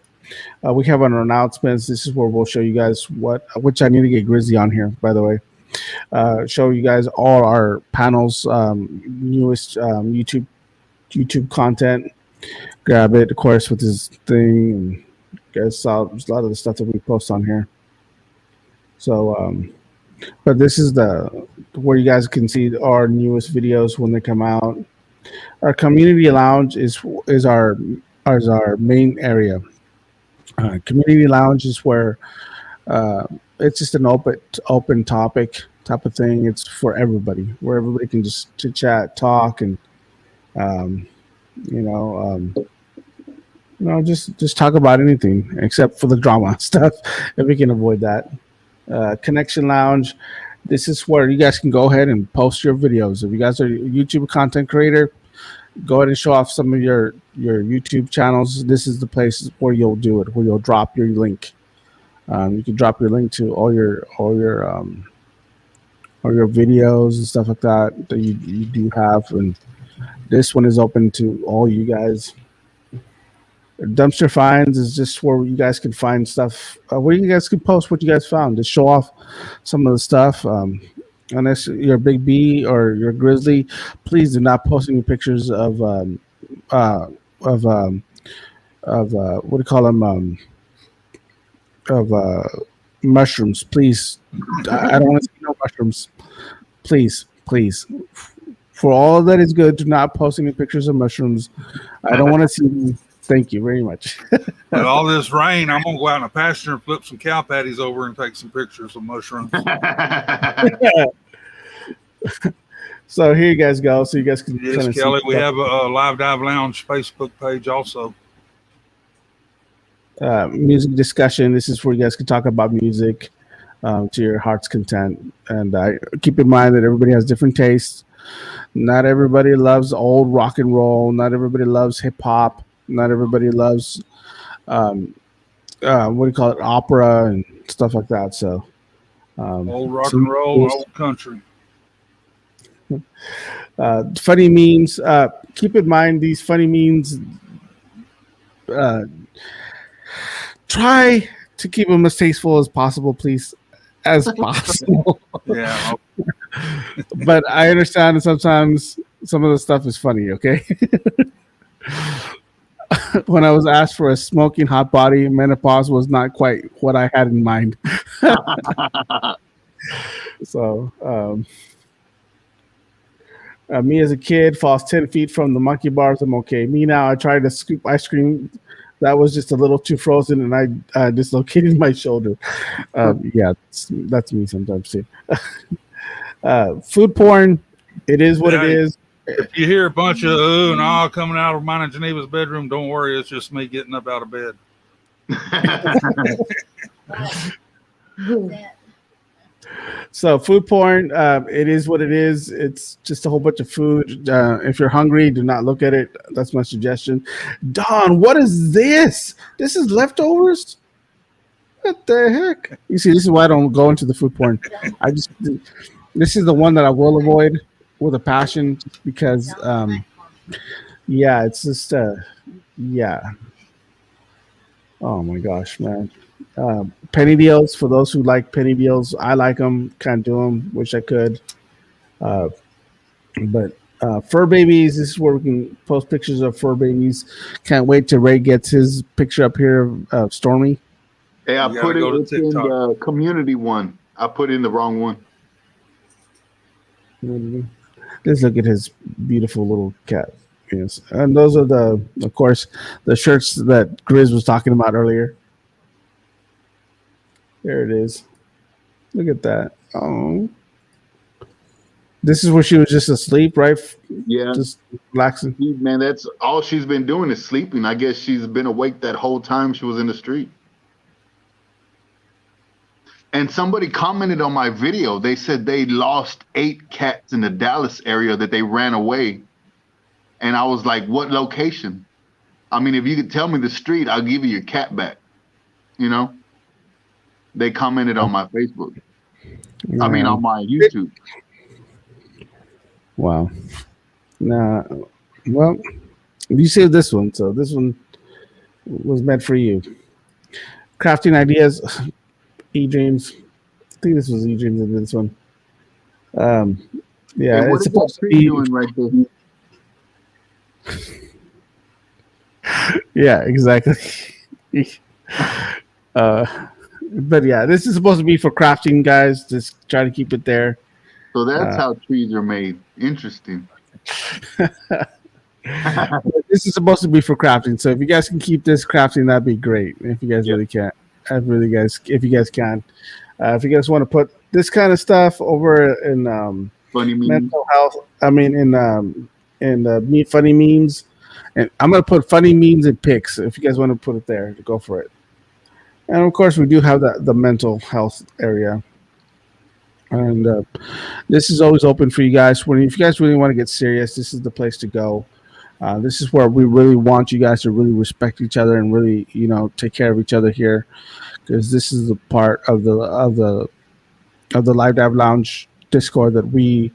We have our announcements. This is where we'll show you guys which I need to get Grizzly on here, by the way. Show you guys all our panels, newest YouTube content. Grab it, of course, with this thing. And you guys saw a lot of the stuff that we post on here. So, but this is where you guys can see our newest videos when they come out. Our community lounge is our main area. Community lounge is where it's just an open topic type of thing. It's for everybody, where everybody can just chit chat, talk, and just talk about anything except for the drama stuff, if we can avoid that. Connection lounge. This is where you guys can go ahead and post your videos. If you guys are a YouTube content creator, go ahead and show off some of your YouTube channels. This is the place where you'll do it, where you'll drop your link. You can drop your link to all your videos and stuff like that you do have. And this one is open to all you guys. Dumpster finds is just where you guys can find stuff. Where you guys can post what you guys found. Just show off some of the stuff. Unless you're a Big B or you're a Grizzly, please do not post any pictures of what do you call them? Of mushrooms, please. I don't want to see no mushrooms. Please. For all that is good, do not post any pictures of mushrooms. I don't want to see them. Thank you very much. With all this rain, I'm gonna go out in the pasture and flip some cow patties over and take some pictures of mushrooms. So here you guys go. So you guys can. Yes, Kelly. We have a Live Dive Lounge Facebook page also. Music discussion. This is where you guys can talk about music to your heart's content. And keep in mind that everybody has different tastes. Not everybody loves old rock and roll. Not everybody loves hip hop. Not everybody loves what do you call it, opera and stuff like that. So old rock and roll, old country. Funny memes. Keep in mind these funny memes. Try to keep them as tasteful as possible, please, as possible. Yeah. But I understand that sometimes some of the stuff is funny. Okay. When I was asked for a smoking hot body, menopause was not quite what I had in mind. So, me as a kid falls 10 feet from the monkey bars. I'm okay. Me now, I tried to scoop ice cream. That was just a little too frozen, and I dislocated my shoulder. Yeah, that's me sometimes too. Food porn. It is what it is. If you hear a bunch of ooh and ah coming out of mine and Geneva's bedroom, don't worry, it's just me getting up out of bed. That- So food porn, it is what it is. It's just a whole bunch of food. If you're hungry, do not look at it. That's my suggestion. Don, what is this? This is leftovers? What the heck? You see, this is why I don't go into the food porn. This is the one that I will avoid with a passion because, yeah, it's just, yeah. Oh my gosh, man. Penny deals, for those who like penny deals, I like them. Can't do them. Wish I could. But fur babies, this is where we can post pictures of fur babies. Can't wait till Ray gets his picture up here of Stormy. Hey, I You put gotta go to it in TikTok. the community one. I put in the wrong one. Let's look at his beautiful little cat. Yes, and those are of course, the shirts that Grizz was talking about earlier. There it is. Look at that. Oh, this is where she was just asleep, right? Yeah. Just relaxing. Man, that's all she's been doing is sleeping. I guess she's been awake that whole time she was in the street. And somebody commented on my video. They said they lost 8 cats in the Dallas area that they ran away. And I was like, what location? I mean, if you could tell me the street, I'll give you your cat back. You know? They commented on my Facebook. I mean, on my YouTube. Wow. Nah. Well, you saved this one, so this one was meant for you. Crafting ideas, E-Dreams. I think this was E-Dreams in this one. Yeah, Hey, what it's is that supposed to tree be. doing right there? Yeah, exactly. But yeah, this is supposed to be for crafting, guys. Just try to keep it there. So that's how trees are made. Interesting. This is supposed to be for crafting. So if you guys can keep this crafting, that'd be great. If you guys really can, if you guys can, if you guys want to put this kind of stuff over in Funny memes. mental health, I mean in funny memes, and I'm gonna put funny memes and pics. If you guys want to put it there, go for it. And of course, we do have the mental health area. And this is always open for you guys. If you guys really want to get serious, this is the place to go. This is where we really want you guys to really respect each other and really, take care of each other here, because this is the part of the Live Dive Lounge Discord that we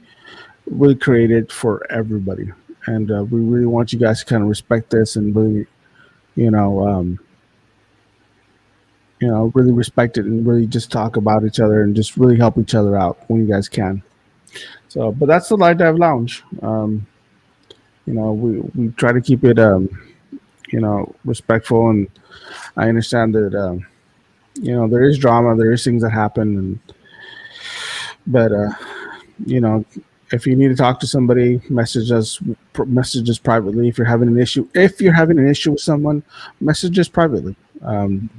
really created for everybody, and we really want you guys to kind of respect this and really, really respect it and really just talk about each other and just really help each other out when you guys can. So, but that's the Live Dive Lounge. We try to keep it, respectful, and I understand that, there is drama, there is things that happen, but if you need to talk to somebody, message us privately. If you're having an issue with someone, message us privately.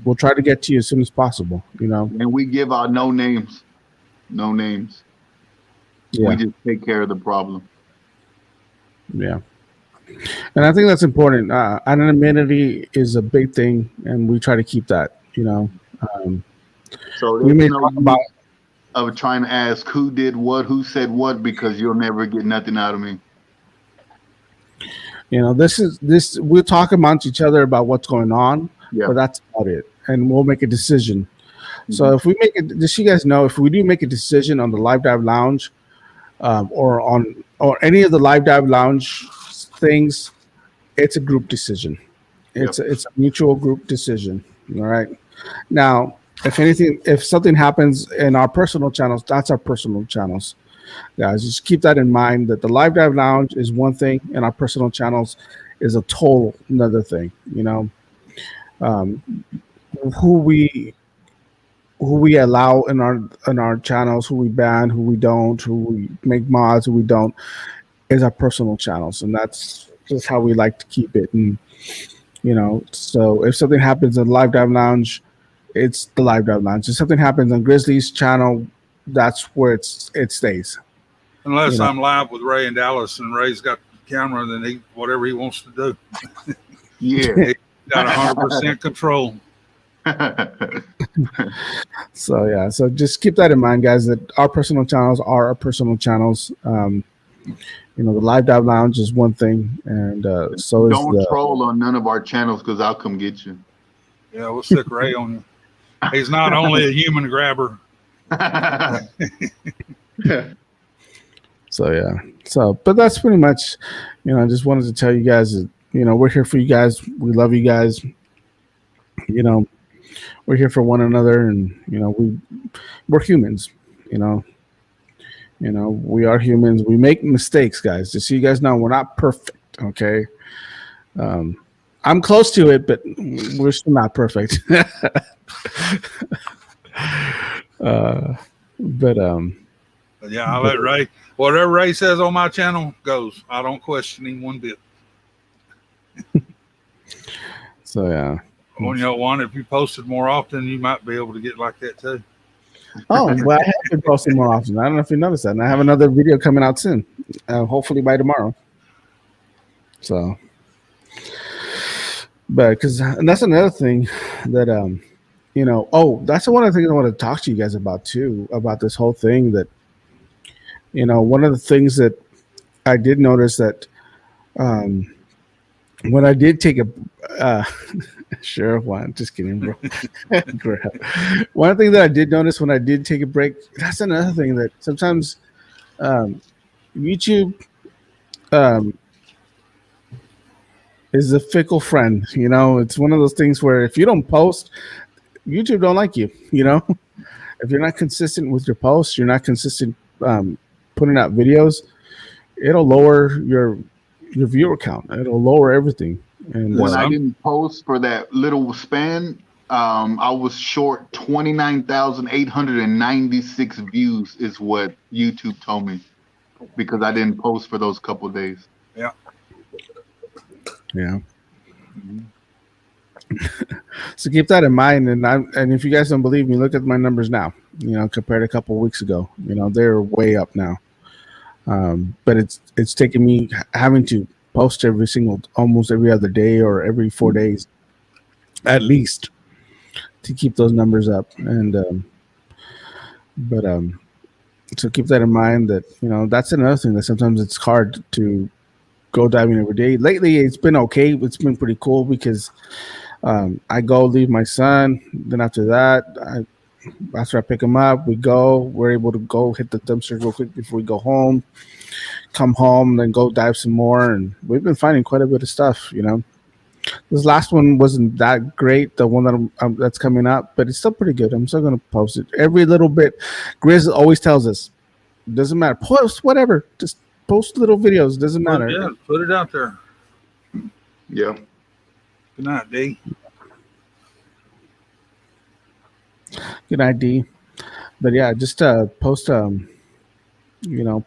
We'll try to get to you as soon as possible. And we give out no names. No names. Yeah. We just take care of the problem. Yeah. And I think that's important. Anonymity is a big thing, and we try to keep that. So we may there's no talk about. of trying to ask who did what, who said what, because you'll never get nothing out of me. This we'll talk amongst each other about what's going on, Yeah. but that's about it, and we'll make a decision. So if we make it, just so you guys know, if we do make a decision on the Live Dive Lounge, or any of the Live Dive Lounge things, it's a group decision. It's a mutual group decision. All right. Now, if something happens in our personal channels, that's our personal channels, guys. Just keep that in mind, that the Live Dive Lounge is one thing, and our personal channels is a total another thing. Who we allow in our channels, who we ban, who we don't, who we make mods, who we don't, is our personal channels, and that's just how we like to keep it. And so if something happens in Live Dive Lounge, it's the Live Dive Lounge. If something happens on Grizzly's channel, that's where it stays. Unless I'm live with Ray in Dallas and Ray's got camera, then whatever he wants to do. Yeah. He got 100% control. So yeah, so just keep that in mind, guys. That our personal channels are our personal channels. The Live Dive Lounge is one thing, and so is Don't the. troll on none of our channels because I'll come get you. Yeah, we'll stick Ray on you. He's not only a human grabber. So yeah, but that's pretty much. I just wanted to tell you guys that we're here for you guys. We love you guys. We're here for one another, and we're humans. We are humans. We make mistakes, guys. Just so you guys know, we're not perfect. Okay. I'm close to it, but we're still not perfect. But yeah, I'll let Ray. Whatever Ray says on my channel goes. I don't question him one bit. So yeah. Well, if you posted more often, you might be able to get like that too. Oh, well, I have been posting more often. I don't know if you noticed that. And I have another video coming out soon, hopefully by tomorrow. So, but and that's another thing that that's one of the things I want to talk to you guys about too, about this whole thing. That one of the things that I did notice that when I did take a sure, why? Just kidding, bro. One thing that I did notice when I did take a break, that's another thing that sometimes YouTube is a fickle friend. It's one of those things where if you don't post, YouTube don't like you. If you're not consistent with your posts, you're not consistent putting out videos, it'll lower your viewer count. It'll lower everything. And when I didn't post for that little span, I was short 29,896 views is what YouTube told me because I didn't post for those couple of days. Yeah. Yeah. So keep that in mind. And if you guys don't believe me, look at my numbers now, compared to a couple of weeks ago, they're way up now. But it's taken me having to post almost every other day or every 4 days at least to keep those numbers up. And so keep that in mind that that's another thing that sometimes it's hard to go diving every day. Lately it's been okay. It's been pretty cool because I go leave my son, then after that after I pick him up, we're able to go hit the dumpster real quick before we go home, come home, then go dive some more. And we've been finding quite a bit of stuff, This last one wasn't that great, the one that that's coming up, but it's still pretty good. I'm still going to post it every little bit. Grizz always tells us, it doesn't matter. Post whatever. Just post little videos. Doesn't matter. Yeah, put it out there. Yeah. Good night, D. Good idea. But yeah, just post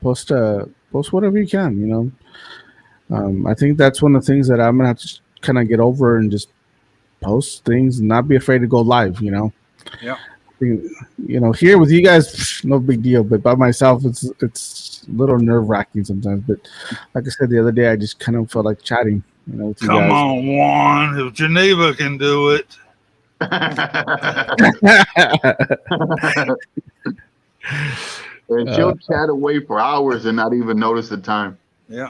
post whatever you can. I think that's one of the things that I'm gonna have to kind of get over and just post things and not be afraid to go live. Yeah. Here with you guys, no big deal. But by myself, it's a little nerve wracking sometimes. But like I said the other day, I just kind of felt like chatting. With you Come guys. on, Juan. If Geneva can do it. And she'll chat away for hours and not even notice the time. Yeah.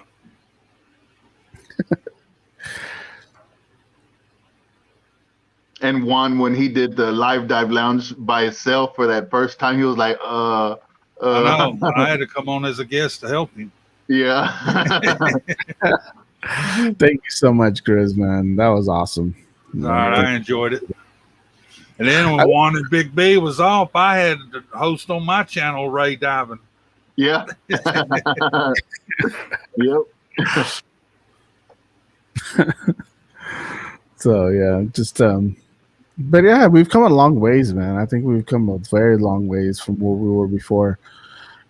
And Juan, when he did the Live Dive Lounge by himself for that first time, he was like, I know. I had to come on as a guest to help him. Yeah. Thank you so much, Grizz, man. That was awesome. All right, I enjoyed it. And then when Juan and Big B was off, I had to host on my channel, Ray Diving. Yeah. Yep. So yeah, just but yeah, we've come a long ways, man. I think we've come a very long ways from where we were before,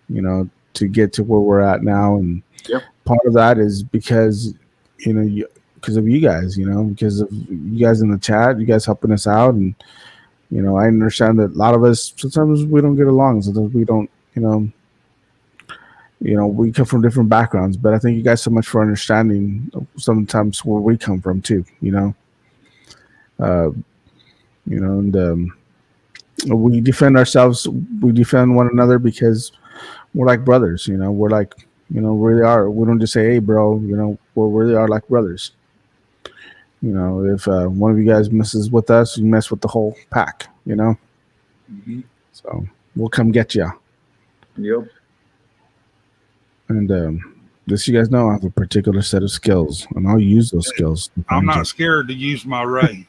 to get to where we're at now. And yep. Part of that is because because of you guys, because of you guys in the chat, you guys helping us out. And I understand that a lot of us sometimes we don't get along, sometimes we don't we come from different backgrounds, but I thank you guys so much for understanding sometimes where we come from too. And we defend ourselves, we defend one another because we're like brothers. We're like, really are. We don't just say, "Hey, bro," we really are like brothers. If one of you guys messes with us, you mess with the whole pack. Mhm. So we'll come get you. Yep. And just so you guys know, I have a particular set of skills, and I'll use those skills. I'm not scared to use my ray.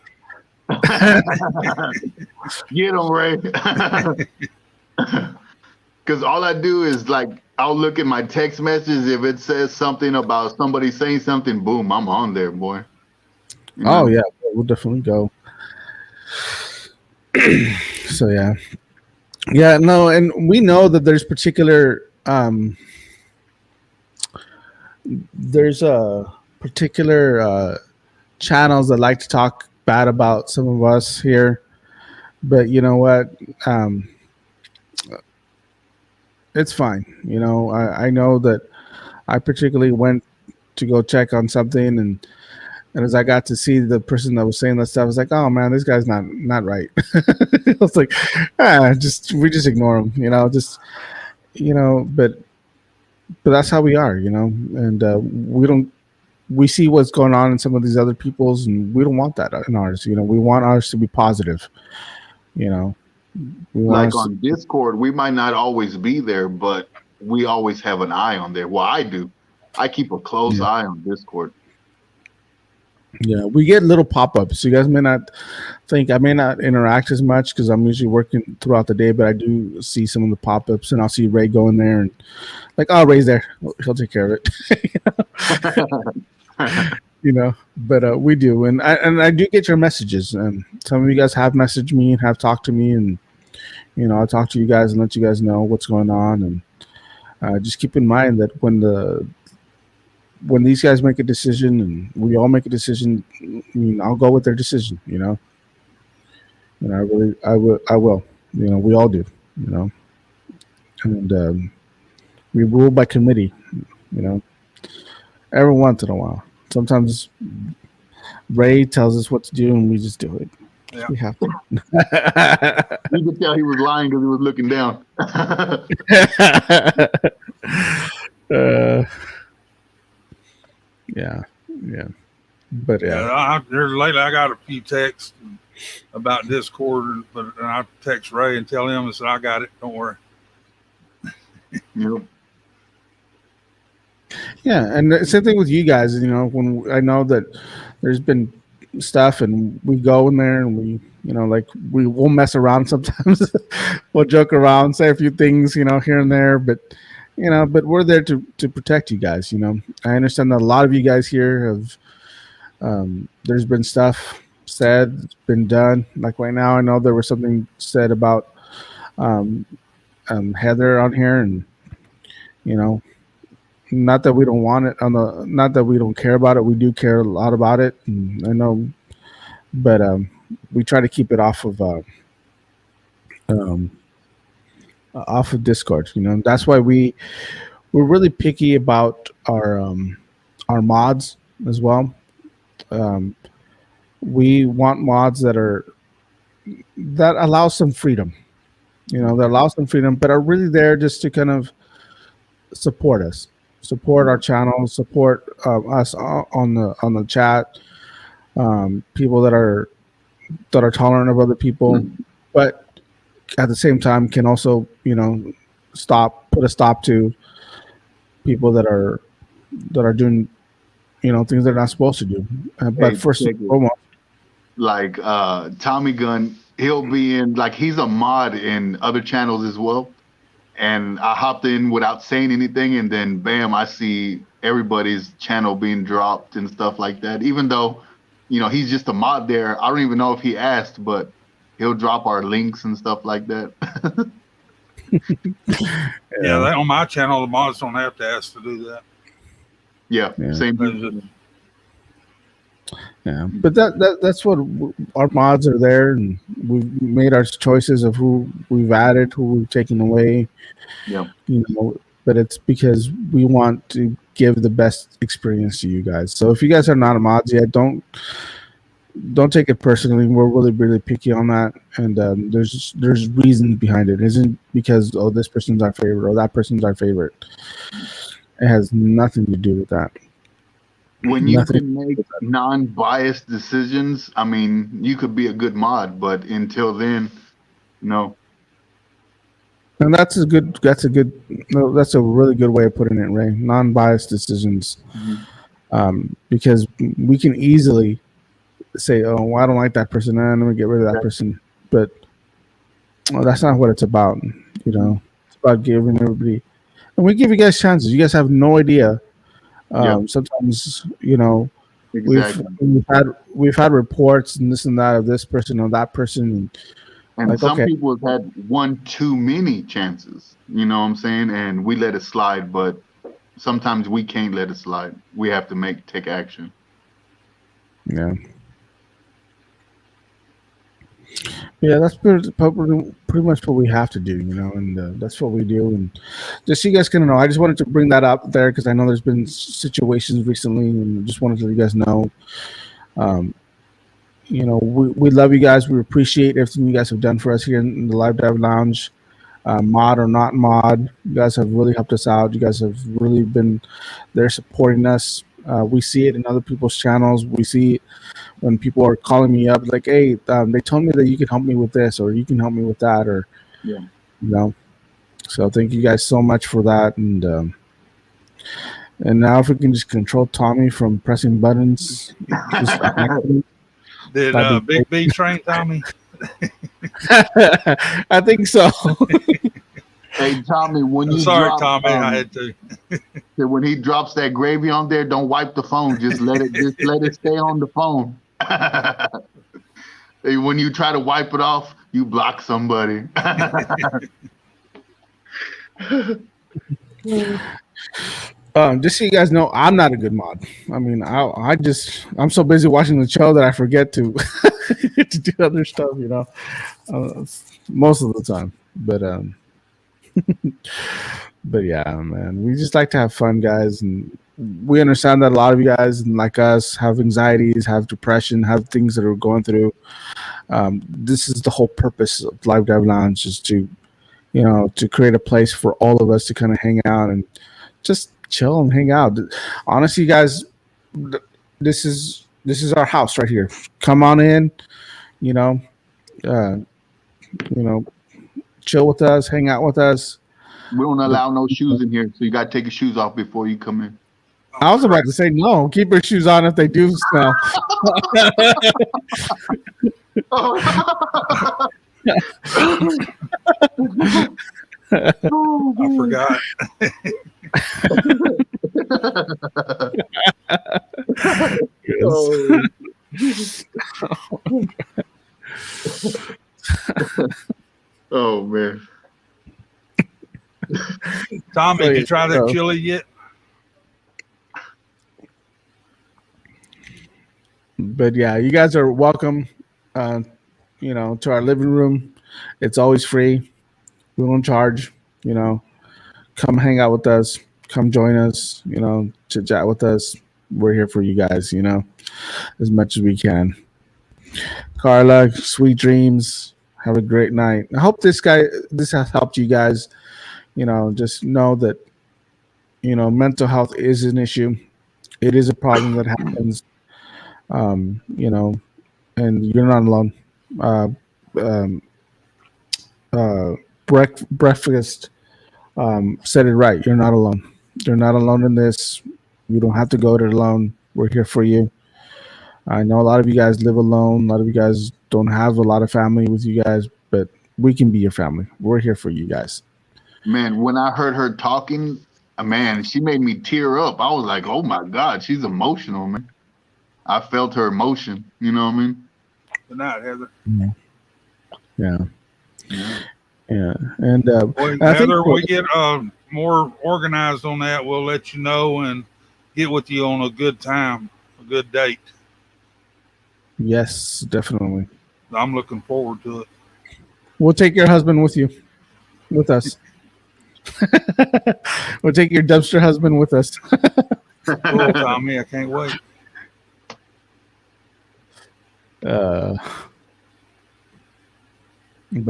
Get them, Ray. Because all I do is I'll look at my text messages. If it says something about somebody saying something, boom, I'm on there, boy. Oh yeah, we'll definitely go. So yeah, no, and we know that there's particular there's a particular channels that like to talk bad about some of us here, but you know what? It's fine. I know that I particularly went to go check on something, and as I got to see the person that was saying that stuff, I was like, oh man, this guy's not right. I was like, we just ignore him, but that's how we are, and we see what's going on in some of these other people's, and we don't want that in ours. We want ours to be positive. We want on Discord, we might not always be there, but we always have an eye on there. Well, I do. I keep a close eye on Discord. Yeah, we get little pop-ups. You guys may not think I may not interact as much because I'm usually working throughout the day, but I do see some of the pop-ups, and I'll see Ray go in there and oh, Ray's there. He'll take care of it. But we do, and I do get your messages, and some of you guys have messaged me and have talked to me, and I'll talk to you guys and let you guys know what's going on, and just keep in mind that when these guys make a decision and we all make a decision, I'll go with their decision. I will. We all do. And we rule by committee. Every once in a while. Sometimes Ray tells us what to do, and we just do it. Yeah. We have to. You could tell he was lying because he was looking down. Yeah. But Lately I got a few texts about Discord, but I text Ray and tell him and said, I got it. Don't worry. Yep. Yeah, and the same thing with you guys. When I know that there's been stuff, and we go in there and we, we'll mess around sometimes. We'll joke around, say a few things, here and there, but we're there to protect you guys. I understand that a lot of you guys here have. There's been stuff said, it's been done. Like right now, I know there was something said about Heather on here, and not that we don't want it not that we don't care about it. We do care a lot about it, and I know, but we try to keep it off of Discord. That's why we're really picky about our mods as well. We want mods that allow some freedom, that allow some freedom, but are really there just to kind of support us, support our channel, support us on the chat. People that are tolerant of other people, but at the same time can also put a stop to people that are doing things they're not supposed to do. But first and foremost, like Tommy Gun, he'll be in, he's a mod in other channels as well. And I hopped in without saying anything, and then bam, I see everybody's channel being dropped and stuff like that. Even though, he's just a mod there. I don't even know if he asked, but he'll drop our links and stuff like that. Yeah, on my channel, the mods don't have to ask to do that. Yeah. Same. Yeah, but that's what our mods are there, and we've made our choices of who we've added, who we've taken away. Yeah. but it's because we want to give the best experience to you guys. So if you guys are not a mods yet, don't take it personally. We're really picky on that, and there's reasons behind it. It isn't because this person's our favorite or that person's our favorite. It has nothing to do with that. When you can make non-biased decisions, I mean, you could be a good mod, but until then, no. And that's a really good way of putting it, Ray. Non-biased decisions, because we can easily say, "Oh, well, I don't like that person. Let me get rid of that person." But that's not what it's about. You know, it's about giving everybody, and we give you guys chances. You guys have no idea. Sometimes, you know, Exactly. we've had reports and this and that of this person or that person, and like, some people have had one too many chances. You know what I'm saying? And we let it slide, but sometimes we can't let it slide. We have to take action. Yeah. Yeah, that's pretty much what we have to do, you know, and that's what we do. And just so you guys can know, I just wanted to bring that up there because I know there's been situations recently, and just wanted to let you guys know. You know, we love you guys. We appreciate everything you guys have done for us here in the Live Dive Lounge. Mod or not mod, you guys have really helped us out. You guys have really been there supporting us. We see it in other people's channels. We see it when people are calling me up like, "Hey, they told me that you can help me with this or you can help me with that," or you know. So thank you guys so much for that. And now if we can just control Tommy from pressing buttons. Did Big B train Tommy? I think so. Hey Tommy, when you sorry, Tommy, I had to. When he drops that gravy on there, don't wipe the phone. Just let it stay on the phone. Hey, when you try to wipe it off, you block somebody. Just so you guys know, I'm not a good mod. I mean, I'm so busy watching the show that I forget to to do other stuff, you know, most of the time. But but yeah, man, we just like to have fun, guys, and we understand that a lot of you guys, like us, have anxieties, have depression, have things that are going through. This is the whole purpose of Live Dive Lounge, is to, you know, to create a place for all of us to kind of hang out and just chill and hang out. Honestly, guys, this is our house right here. Come on in, you know, chill with us, hang out with us. We don't allow no shoes in here, so you got to take your shoes off before you come in. I was about to say no. Keep your shoes on if they do smell. I forgot. Oh man. Tommy, did you try that chili yet? But yeah, you guys are welcome, you know, to our living room. It's always free. We don't charge, you know. Come hang out with us. Come join us, you know, chit chat with us. We're here for you guys, you know, as much as we can. Carla, sweet dreams. Have a great night. I hope this has helped you guys. You know, just know that, you know, mental health is an issue. It is a problem that happens. You know, and you're not alone. Breakfast said it right. You're not alone. You're not alone in this. You don't have to go it alone. We're here for you. I know a lot of you guys live alone. A lot of you guys don't have a lot of family with you guys, but we can be your family. We're here for you guys. Man, when I heard her talking, man, she made me tear up. I was like, oh my God, she's emotional, man. I felt her emotion. You know what I mean? Good night, Heather. Yeah. And well, Heather, we get more organized on that, we'll let you know and get with you on a good time, a good date. Yes, definitely. I'm looking forward to it. We'll take your husband with us. We'll take your dumpster husband with us. Cool, Tommy. I can't wait. But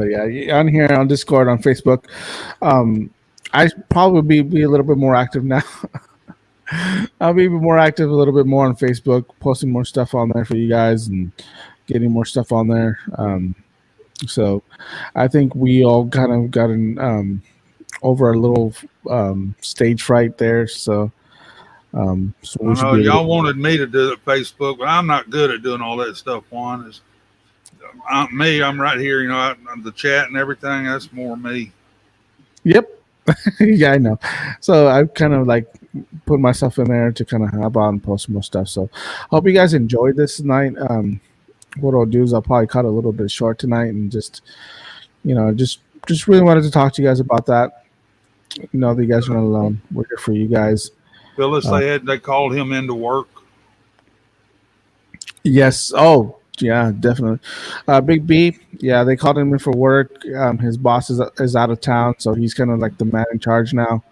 yeah, on here on Discord, on Facebook, I probably be a little bit more active now. I'll be more active a little bit more on Facebook, posting more stuff on there for you guys and getting more stuff on there. So I think we all kind of gotten over a little stage fright there. So, so we I should know be able y'all wanted me to do it Facebook, but I'm not good at doing all that stuff. Juan is I'm right here. You know, the chat and everything. That's more me. Yep. Yeah, I know. So I kind of like put myself in there to kind of hop on and post more stuff. So hope you guys enjoyed this night. What I'll do is I'll probably cut a little bit short tonight and just really wanted to talk to you guys about that. You know that you guys are not alone. We're here for you guys. Phyllis, they called him into work. Yes. Oh, yeah, definitely. Big B, yeah, they called him in for work. His boss is out of town, so he's kind of like the man in charge now.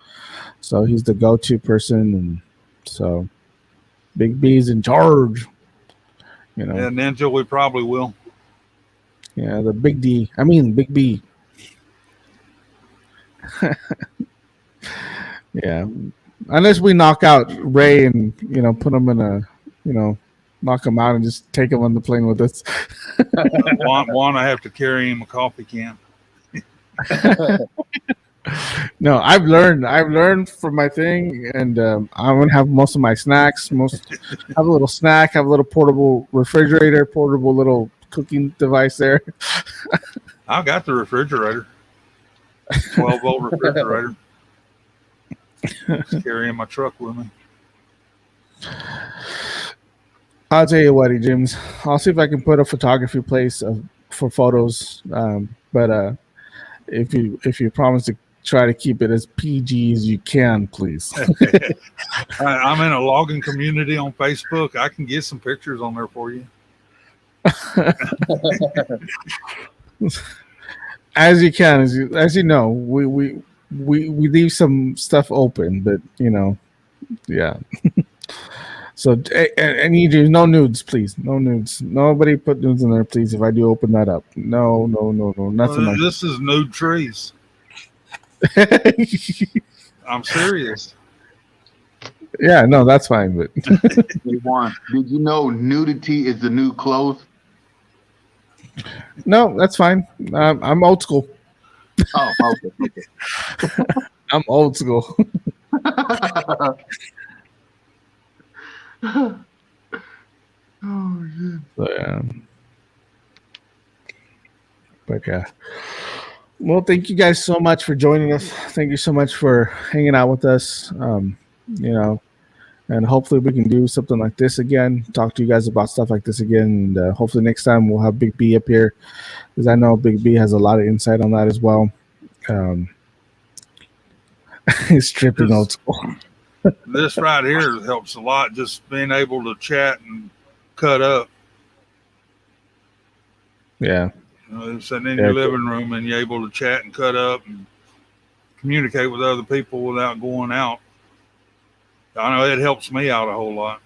So he's the go-to person, and so Big B's in charge. You know. Yeah, Ninja, we probably will. Yeah, the Big D. I mean, Big B. Yeah, unless we knock out Ray and put him in a knock him out and just take him on the plane with us. One, I have to carry him a coffee can. No, I've learned from my thing, and I'm gonna have most of my snacks. Have a little snack, have a little portable refrigerator, portable little cooking device there. I've got the refrigerator, 12-volt refrigerator. Just carrying my truck with me. I'll tell you what, Jims. I'll see if I can put a photography place for photos. But if you promise to try to keep it as PG as you can, please. I'm in a logging community on Facebook. I can get some pictures on there for you. As you can, as you know, we leave some stuff open, but yeah. So and you do no nudes, please. No nudes. Nobody put nudes in there, please. If I do open that up, no, nothing. Like this is nude trees. I'm serious. Yeah, no, that's fine. But Hey, Juan, did you know nudity is the new clothes? No, that's fine. I'm old school. Oh, okay. I'm old school. Oh, shit. So, yeah. But yeah. Well, thank you guys so much for joining us. Thank you so much for hanging out with us. And hopefully we can do something like this again. Talk to you guys about stuff like this again. And hopefully next time we'll have Big B up here, because I know Big B has a lot of insight on that as well. He's tripping old school. This right here helps a lot. Just being able to chat and cut up. Yeah. Sitting in your living room and you're able to chat and cut up and communicate with other people without going out. I know it helps me out a whole lot.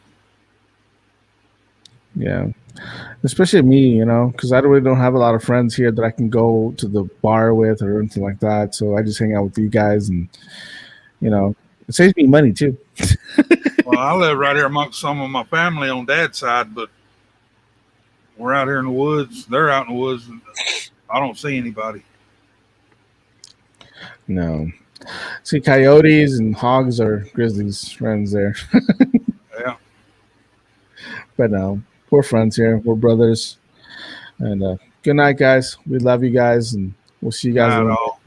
Yeah. Especially me, because I really don't have a lot of friends here that I can go to the bar with or anything like that. So I just hang out with you guys, and it saves me money too. Well, I live right here amongst some of my family on Dad's side, but we're out here in the woods. They're out in the woods. And I don't see anybody. No. See, coyotes and hogs are grizzlies friends there. Yeah. But no, we're friends here. We're brothers. And good night, guys. We love you guys, and we'll see you guys. Not at all.